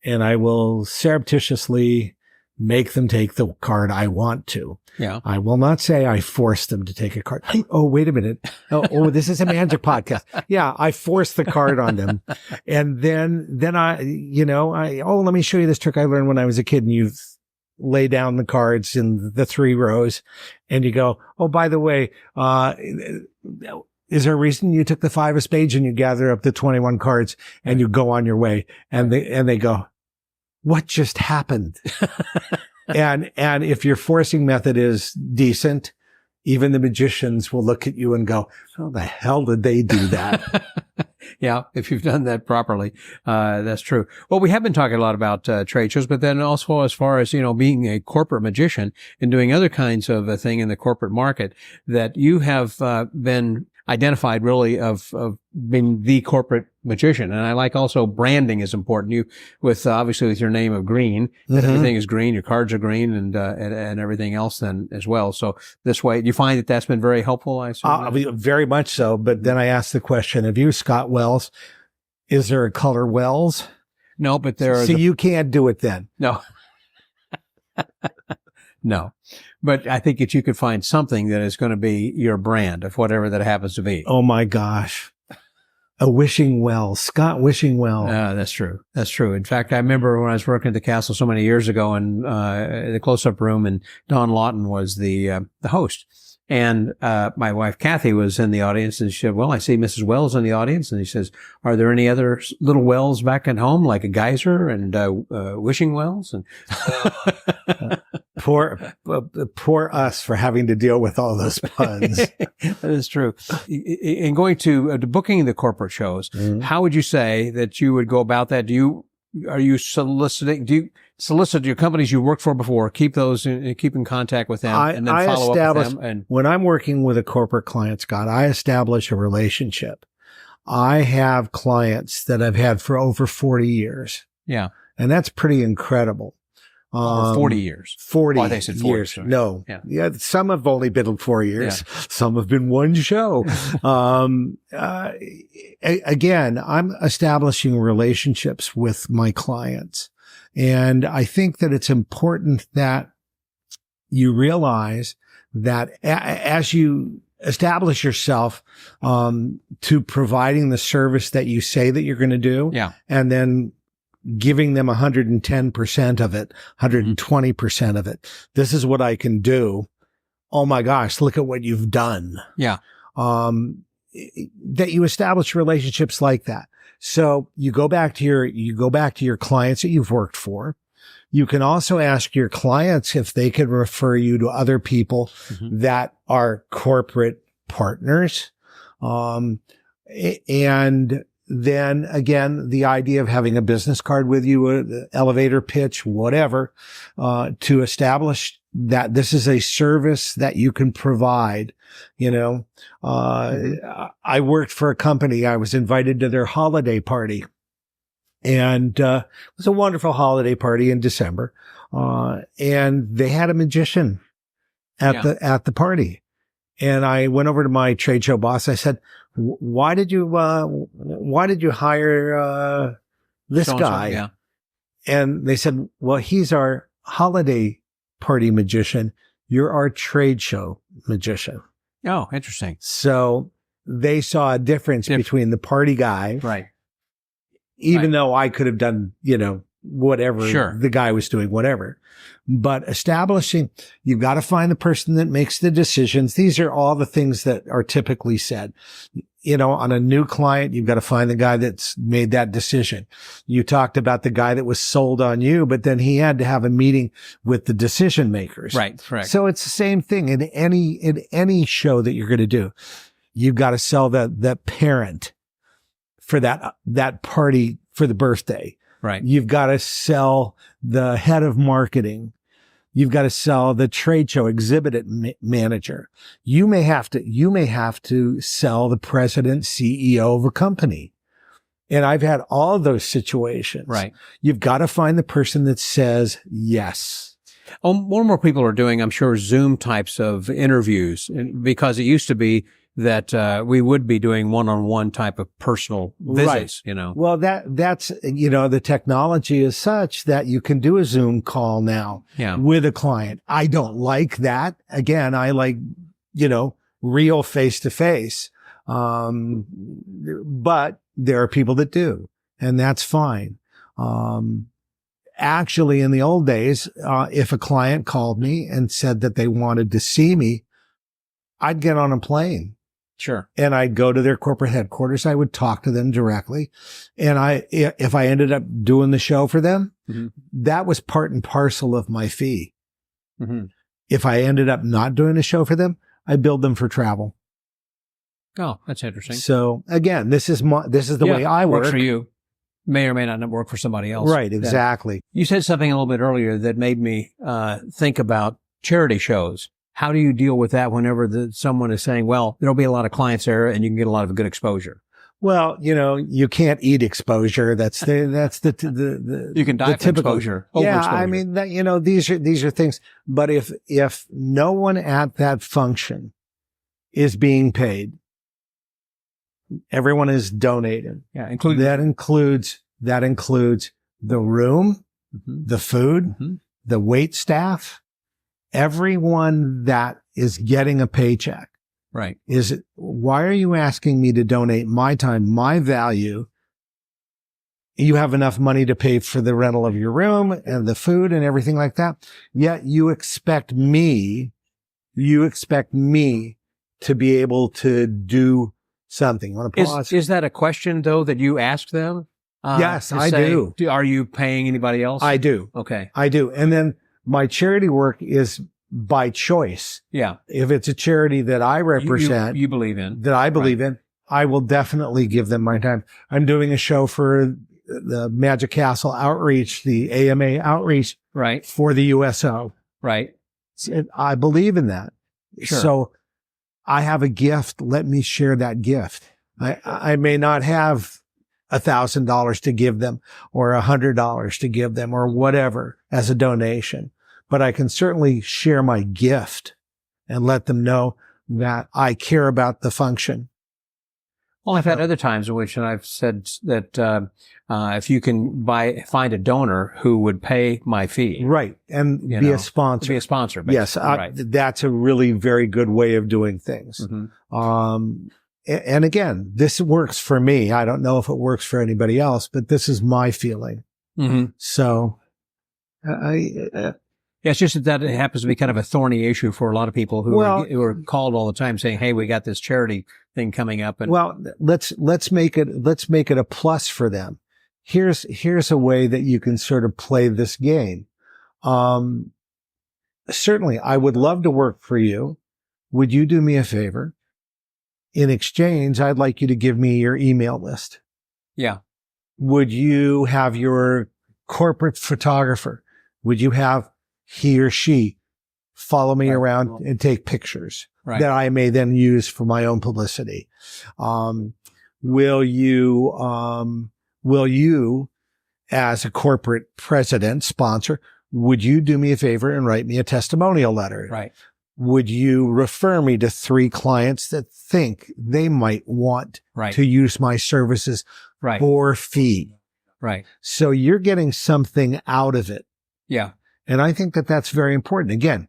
and I will surreptitiously make them take the card I want to. Yeah. I will not say I force them to take a card. Oh, wait a minute. Oh, this is a magic podcast. Yeah. I force the card on them. And then let me show you this trick I learned when I was a kid, and you lay down the cards in the 3 rows and you go, oh, by the way, is there a reason you took the 5 of spades and you gather up the 21 cards and you go on your way? And they go, what just happened? and if your forcing method is decent, even the magicians will look at you and go, how the hell did they do that? Yeah, if you've done that properly, that's true. Well, we have been talking a lot about trade shows, but then also as far as, being a corporate magician and doing other kinds of a thing in the corporate market, that you have been identified really of being the corporate magician. And I like also branding is important. You obviously with your name of green, that everything is green, your cards are green and everything else then as well. So this way, do you find that that's been very helpful? I assume? Very much so. But then I asked the question of you, Scott Wells, is there a color Wells? No, but there are. So you can't do it then. No. No. But I think that you could find something that is going to be your brand of whatever that happens to be. Oh my gosh. A Wishing Well, Scott Wishing Well. That's true. That's true. In fact, I remember when I was working at the castle so many years ago in the close-up room, and Don Lawton was the host. And my wife, Kathy, was in the audience, and she said, well, I see Mrs. Wells in the audience. And he says, are there any other little wells back at home, like a geyser and wishing wells? And poor us for having to deal with all those puns. That is true. In going to booking the corporate shows, how would you say that you would go about that? Do you are you soliciting? Do you solicit your companies you worked for before? Keep those and keep in contact with them, and then follow up with them. And when I'm working with a corporate client, Scott, I establish a relationship. I have clients that I've had for over 40 years. Yeah, and that's pretty incredible. 40 years. 40 they said 40 years. Sorry. No. Yeah. Some have only been 4 years. Yeah. Some have been one show. Again, I'm establishing relationships with my clients. And I think that it's important that you realize that as you establish yourself, to providing the service that you say that you're going to do. Yeah. And then giving them 110% of it, 120% of it. This is what I can do. Oh my gosh, look at what you've done. Yeah. That you establish relationships like that. So you go back to your clients that you've worked for. You can also ask your clients if they can refer you to other people that are corporate partners. And then again, the idea of having a business card with you, an elevator pitch, whatever, to establish that this is a service that you can provide. You know, I worked for a company. I was invited to their holiday party, and it was a wonderful holiday party in December. And they had a magician at the party. And I went over to my trade show boss. I said, why did you hire, this guy? Yeah. And they said, well, he's our holiday party magician. You're our trade show magician. Oh, interesting. So they saw a difference between the party guy. Right. Even though I could have done, whatever the guy was doing, whatever. But establishing, you've got to find the person that makes the decisions. These are all the things that are typically said. On a new client, you've got to find the guy that's made that decision. You talked about the guy that was sold on you, but then he had to have a meeting with the decision makers. Right. Correct. So it's the same thing in any show that you're going to do. You've got to sell the parent for that party for the birthday. Right. You've got to sell the head of marketing. You've got to sell the trade show exhibit manager. You may have to sell the president, CEO of a company. And I've had all of those situations. Right. You've got to find the person that says yes. More and more people are doing, I'm sure, Zoom types of interviews, because it used to be that we would be doing one-on-one type of personal visits, Well, that's the technology is such that you can do a Zoom call now with a client. I don't like that. Again, I like, real face-to-face. But there are people that do, and that's fine. Actually, in the old days, if a client called me and said that they wanted to see me, I'd get on a plane. Sure. And I'd go to their corporate headquarters. I would talk to them directly. And if I ended up doing the show for them, that was part and parcel of my fee. If I ended up not doing a show for them, I billed them for travel. Oh, that's interesting. So again, this is the way I work. Works for you. May or may not work for somebody else. Right. Exactly. You said something a little bit earlier that made me think about charity shows. How do you deal with that whenever someone is saying, well, there'll be a lot of clients there and you can get a lot of good exposure? Well, you can't eat exposure. That's the you can die from typical exposure. Yeah. Overexposure. I mean, these are things, but if no one at that function is being paid, everyone is donating. Yeah. That includes the room, the food, the wait staff. Everyone that is getting a paycheck. Right. Why are you asking me to donate my time, my value? You have enough money to pay for the rental of your room and the food and everything like that. Yet you expect me to be able to do something. Want to pause? Is that a question though that you ask them? Yes, I do. Are you paying anybody else? I do. Okay. I do. And then my charity work is by choice. Yeah. If it's a charity that I represent, you believe in, that I believe in, I will definitely give them my time. I'm doing a show for the Magic Castle outreach, the AMA outreach Right. for the USO. Right. I believe in that. Sure. So I have a gift. Let me share that gift. I may not have $1,000 to give them or $100 to give them or whatever as a donation, but I can certainly share my gift and let them know that I care about the function. Well, I've had other times in which I've said that if you can find a donor who would pay my fee, right, and be a sponsor, basically. Yes, right. That's a really very good way of doing things. Mm-hmm. And again, this works for me. I don't know if it works for anybody else, but this is my feeling. Mm-hmm. So, yeah, it's just that it happens to be kind of a thorny issue for a lot of people who are called all the time saying, "Hey, we got this charity thing coming up." And let's make it a plus for them. Here's a way that you can sort of play this game. Certainly, I would love to work for you. Would you do me a favor? In exchange, I'd like you to give me your email list. Yeah. Would you have your corporate photographer? Would you have he or she follow me around and take pictures that I may then use for my own publicity? Will you, as a corporate president, sponsor, would you do me a favor and write me a testimonial letter? Right. Would you refer me to 3 clients that think they might want to use my services for fee? Right. So you're getting something out of it. Yeah. And I think that that's very important. Again,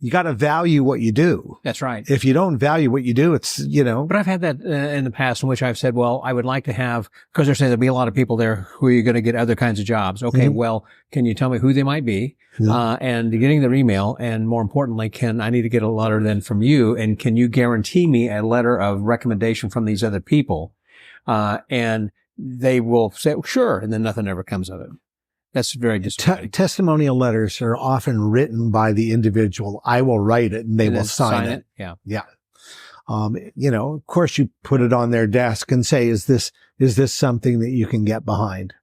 you got to value what you do. That's right. If you don't value what you do, it's, But I've had that in the past in which I've said, well, I would like to have, because they're saying there'll be a lot of people there who are going to get other kinds of jobs. Okay, well, can you tell me who they might be? And getting their email. And more importantly, I need to get a letter then from you? And can you guarantee me a letter of recommendation from these other people? And they will say, sure. And then nothing ever comes of it. That's very disappointing. Testimonial letters are often written by the individual. I will write it and they will sign it. Yeah. Yeah. Of course you put it on their desk and say, is this something that you can get behind?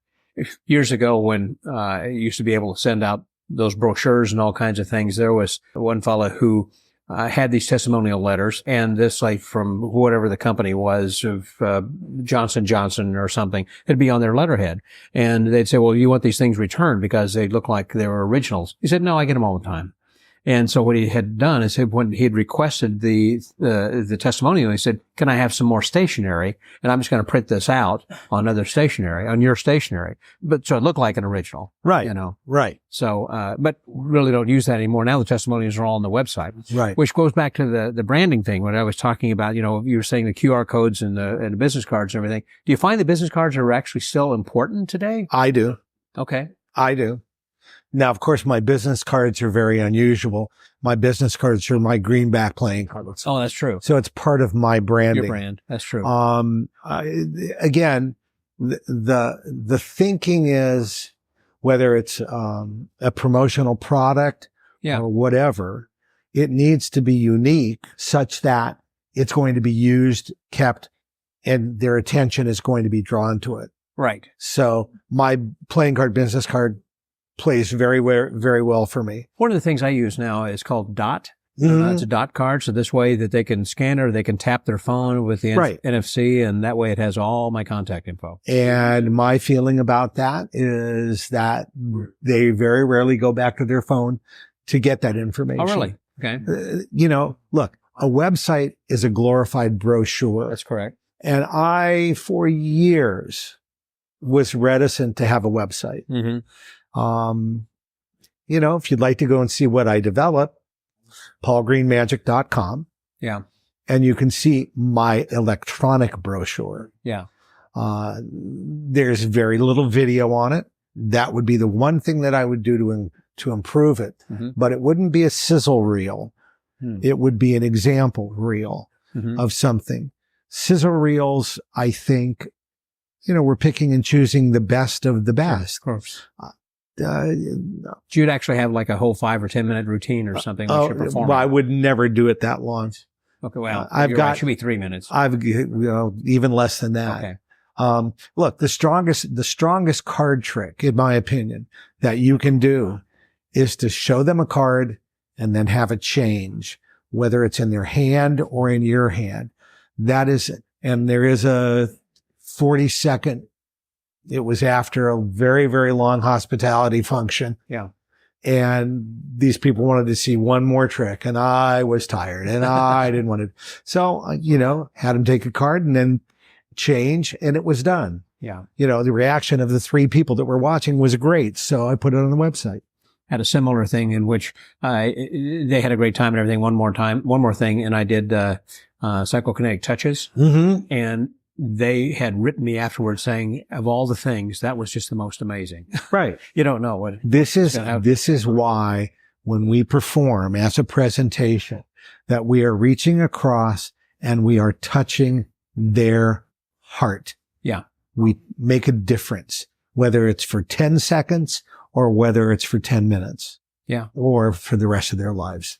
Years ago when I used to be able to send out those brochures and all kinds of things, there was one fellow who had these testimonial letters, and this, like, from whatever the company was, of Johnson & Johnson or something, it'd be on their letterhead. And they'd say, well, you want these things returned because they look like they were originals. He said, no, I get them all the time. And so what he had done is when he had requested the testimonial, he said, can I have some more stationery? And I'm just going to print this out on your stationery. But so it looked like an original. Right. Right. So, but really don't use that anymore. Now the testimonials are all on the website. Right. Which goes back to the branding thing when I was talking about, you were saying the QR codes and the business cards and everything. Do you find the business cards are actually still important today? I do. Okay. I do. Now, of course, my business cards are very unusual. My business cards are my greenback playing cards. Oh, that's true. So it's part of my branding. Your brand. That's true. Again, the thinking is whether it's a promotional product or whatever, it needs to be unique such that it's going to be used, kept, and their attention is going to be drawn to it. Right. So my playing card, business card, plays very, very well for me. One of the things I use now is called DOT. It's a DOT card. So this way that they can scan it or they can tap their phone with the NFC, and that way it has all my contact info. And my feeling about that is that they very rarely go back to their phone to get that information. Oh, really? Okay. Look, a website is a glorified brochure. That's correct. And I, for years, was reticent to have a website. Mm-hmm. If you'd like to go and see what I develop, paulgreenmagic.com. Yeah. And you can see my electronic brochure. Yeah. There's very little video on it. That would be the one thing that I would do to improve it. Mm-hmm. But it wouldn't be a sizzle reel. It would be an example reel of something. Sizzle reels, I think, we're picking and choosing the best of the best. Of course. You'd actually have like a whole 5 or 10 minute routine or something. Well, I would never do it that long. Okay. Well, it should be 3 minutes. even less than that. Okay. Look, the strongest card trick, in my opinion, that you can do is to show them a card and then have it change, whether it's in their hand or in your hand. And there is a 40-second, it was after a very, very long hospitality function. Yeah. And these people wanted to see one more trick, and I was tired and I didn't want to. So, had them take a card and then change, and it was done. Yeah. The reaction of the 3 people that were watching was great. So I put it on the website. Had a similar thing in which they had a great time and everything. One more thing, and I did psychokinetic touches, and they had written me afterwards saying, of all the things, that was just the most amazing. Right. You don't know what this is why when we perform as a presentation, that we are reaching across and we are touching their heart. Yeah. We make a difference, whether it's for 10 seconds or whether it's for 10 minutes. Yeah. Or for the rest of their lives.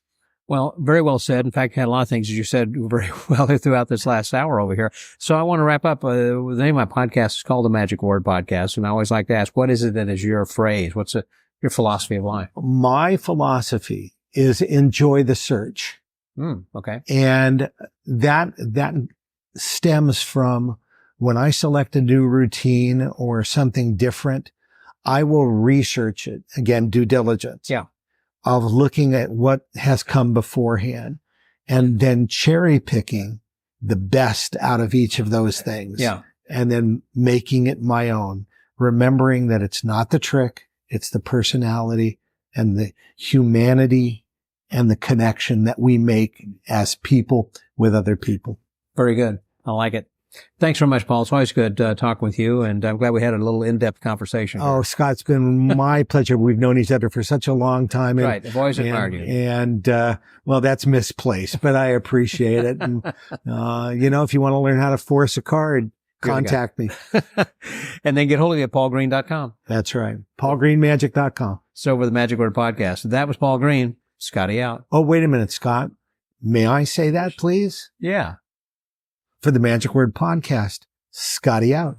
Well, very well said. In fact, you had a lot of things, as you said, very well throughout this last hour over here. So I want to wrap up. The name of my podcast is called The Magic Word Podcast. And I always like to ask, what is it that is your phrase? What's your philosophy of life? My philosophy is enjoy the search. Okay. And that stems from when I select a new routine or something different, I will research it. Again, due diligence. Yeah. Of looking at what has come beforehand and then cherry picking the best out of each of those things. Yeah. And then making it my own, remembering that it's not the trick, it's the personality and the humanity and the connection that we make as people with other people. Very good. I like it. Thanks very much, Paul. It's always good talking with you, and I'm glad we had a little in-depth conversation. Oh, Scott, it's been my pleasure. We've known each other for such a long time. Right. I've always admired you. And, well, that's misplaced, but I appreciate it. And, if you want to learn how to force a card, contact me. And then get hold of you at paulgreen.com. That's right. paulgreenmagic.com. So over the Magic Word Podcast. That was Paul Green. Scotty out. Oh, wait a minute, Scott. May I say that, please? Yeah. For the Magic Word Podcast, Scotty out.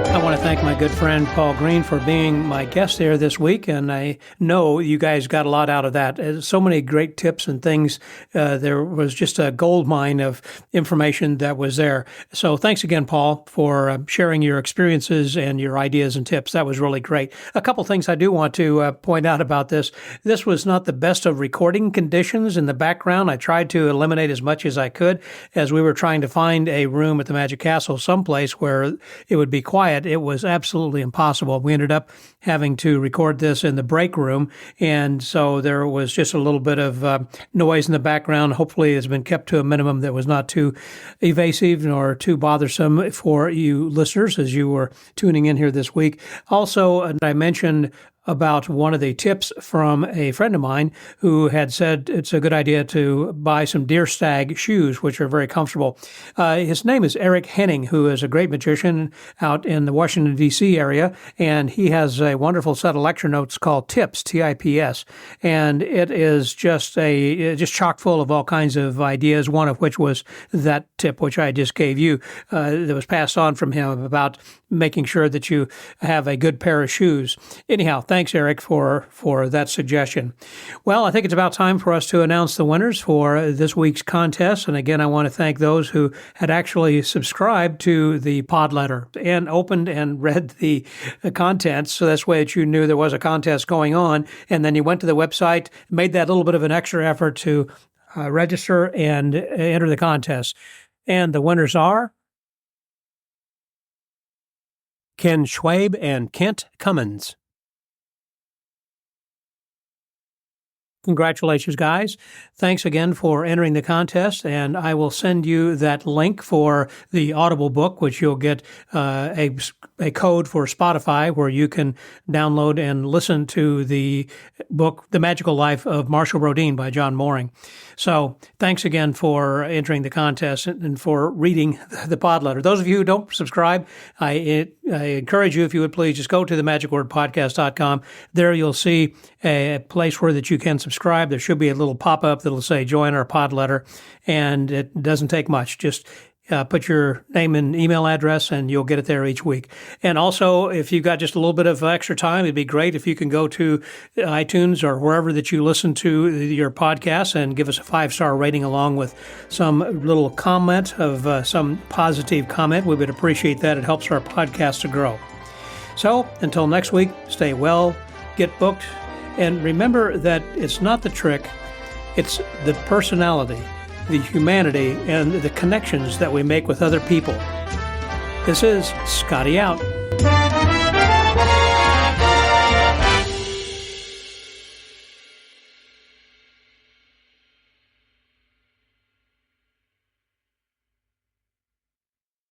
I want to thank my good friend Paul Green for being my guest there this week, and I know you guys got a lot out of that. So many great tips and things. There was just a gold mine of information that was there. So thanks again, Paul, for sharing your experiences and your ideas and tips. That was really great. A couple things I do want to point out about this. This was not the best of recording conditions in the background. I tried to eliminate as much as I could as we were trying to find a room at the Magic Castle someplace where it would be quiet. It was absolutely impossible. We ended up having to record this in the break room, and so there was just a little bit of noise in the background. Hopefully it's been kept to a minimum that was not too evasive nor too bothersome for you listeners as you were tuning in here this week. Also, I mentioned about one of the tips from a friend of mine who had said it's a good idea to buy some deer stag shoes, which are very comfortable. His name is Eric Henning, who is a great magician out in the Washington, D.C. area, and he has a wonderful set of lecture notes called Tips, T-I-P-S, and it is just chock full of all kinds of ideas, one of which was that tip which I just gave you that was passed on from him about making sure that you have a good pair of shoes. Anyhow, thanks, Eric, for that suggestion. Well, I think it's about time for us to announce the winners for this week's contest. And again, I want to thank those who had actually subscribed to the pod letter and opened and read the contents. So that's way that you knew there was a contest going on. And then you went to the website, made that little bit of an extra effort to register and enter the contest. And the winners are Ken Schwabe and Kent Cummins. Congratulations, guys. Thanks again for entering the contest, and I will send you that link for the Audible book, which you'll get a code for Spotify where you can download and listen to the book, The Magical Life of Marshall Brodeen by John Mooring. So thanks again for entering the contest and for reading the pod letter. Those of you who don't subscribe, I encourage you, if you would please, just go to themagicwordpodcast.com. There you'll see a place where that you can subscribe. There should be a little pop-up that'll say join our pod letter, and it doesn't take much. Just put your name and email address, and you'll get it there each week. And also, if you've got just a little bit of extra time, it'd be great if you can go to iTunes or wherever that you listen to your podcast and give us a 5-star rating along with some little comment of some positive comment. We would appreciate that. It helps our podcast to grow. So until next week, stay well, get booked, and remember that it's not the trick, it's the personality, the humanity, and the connections that we make with other people. This is Scotty out.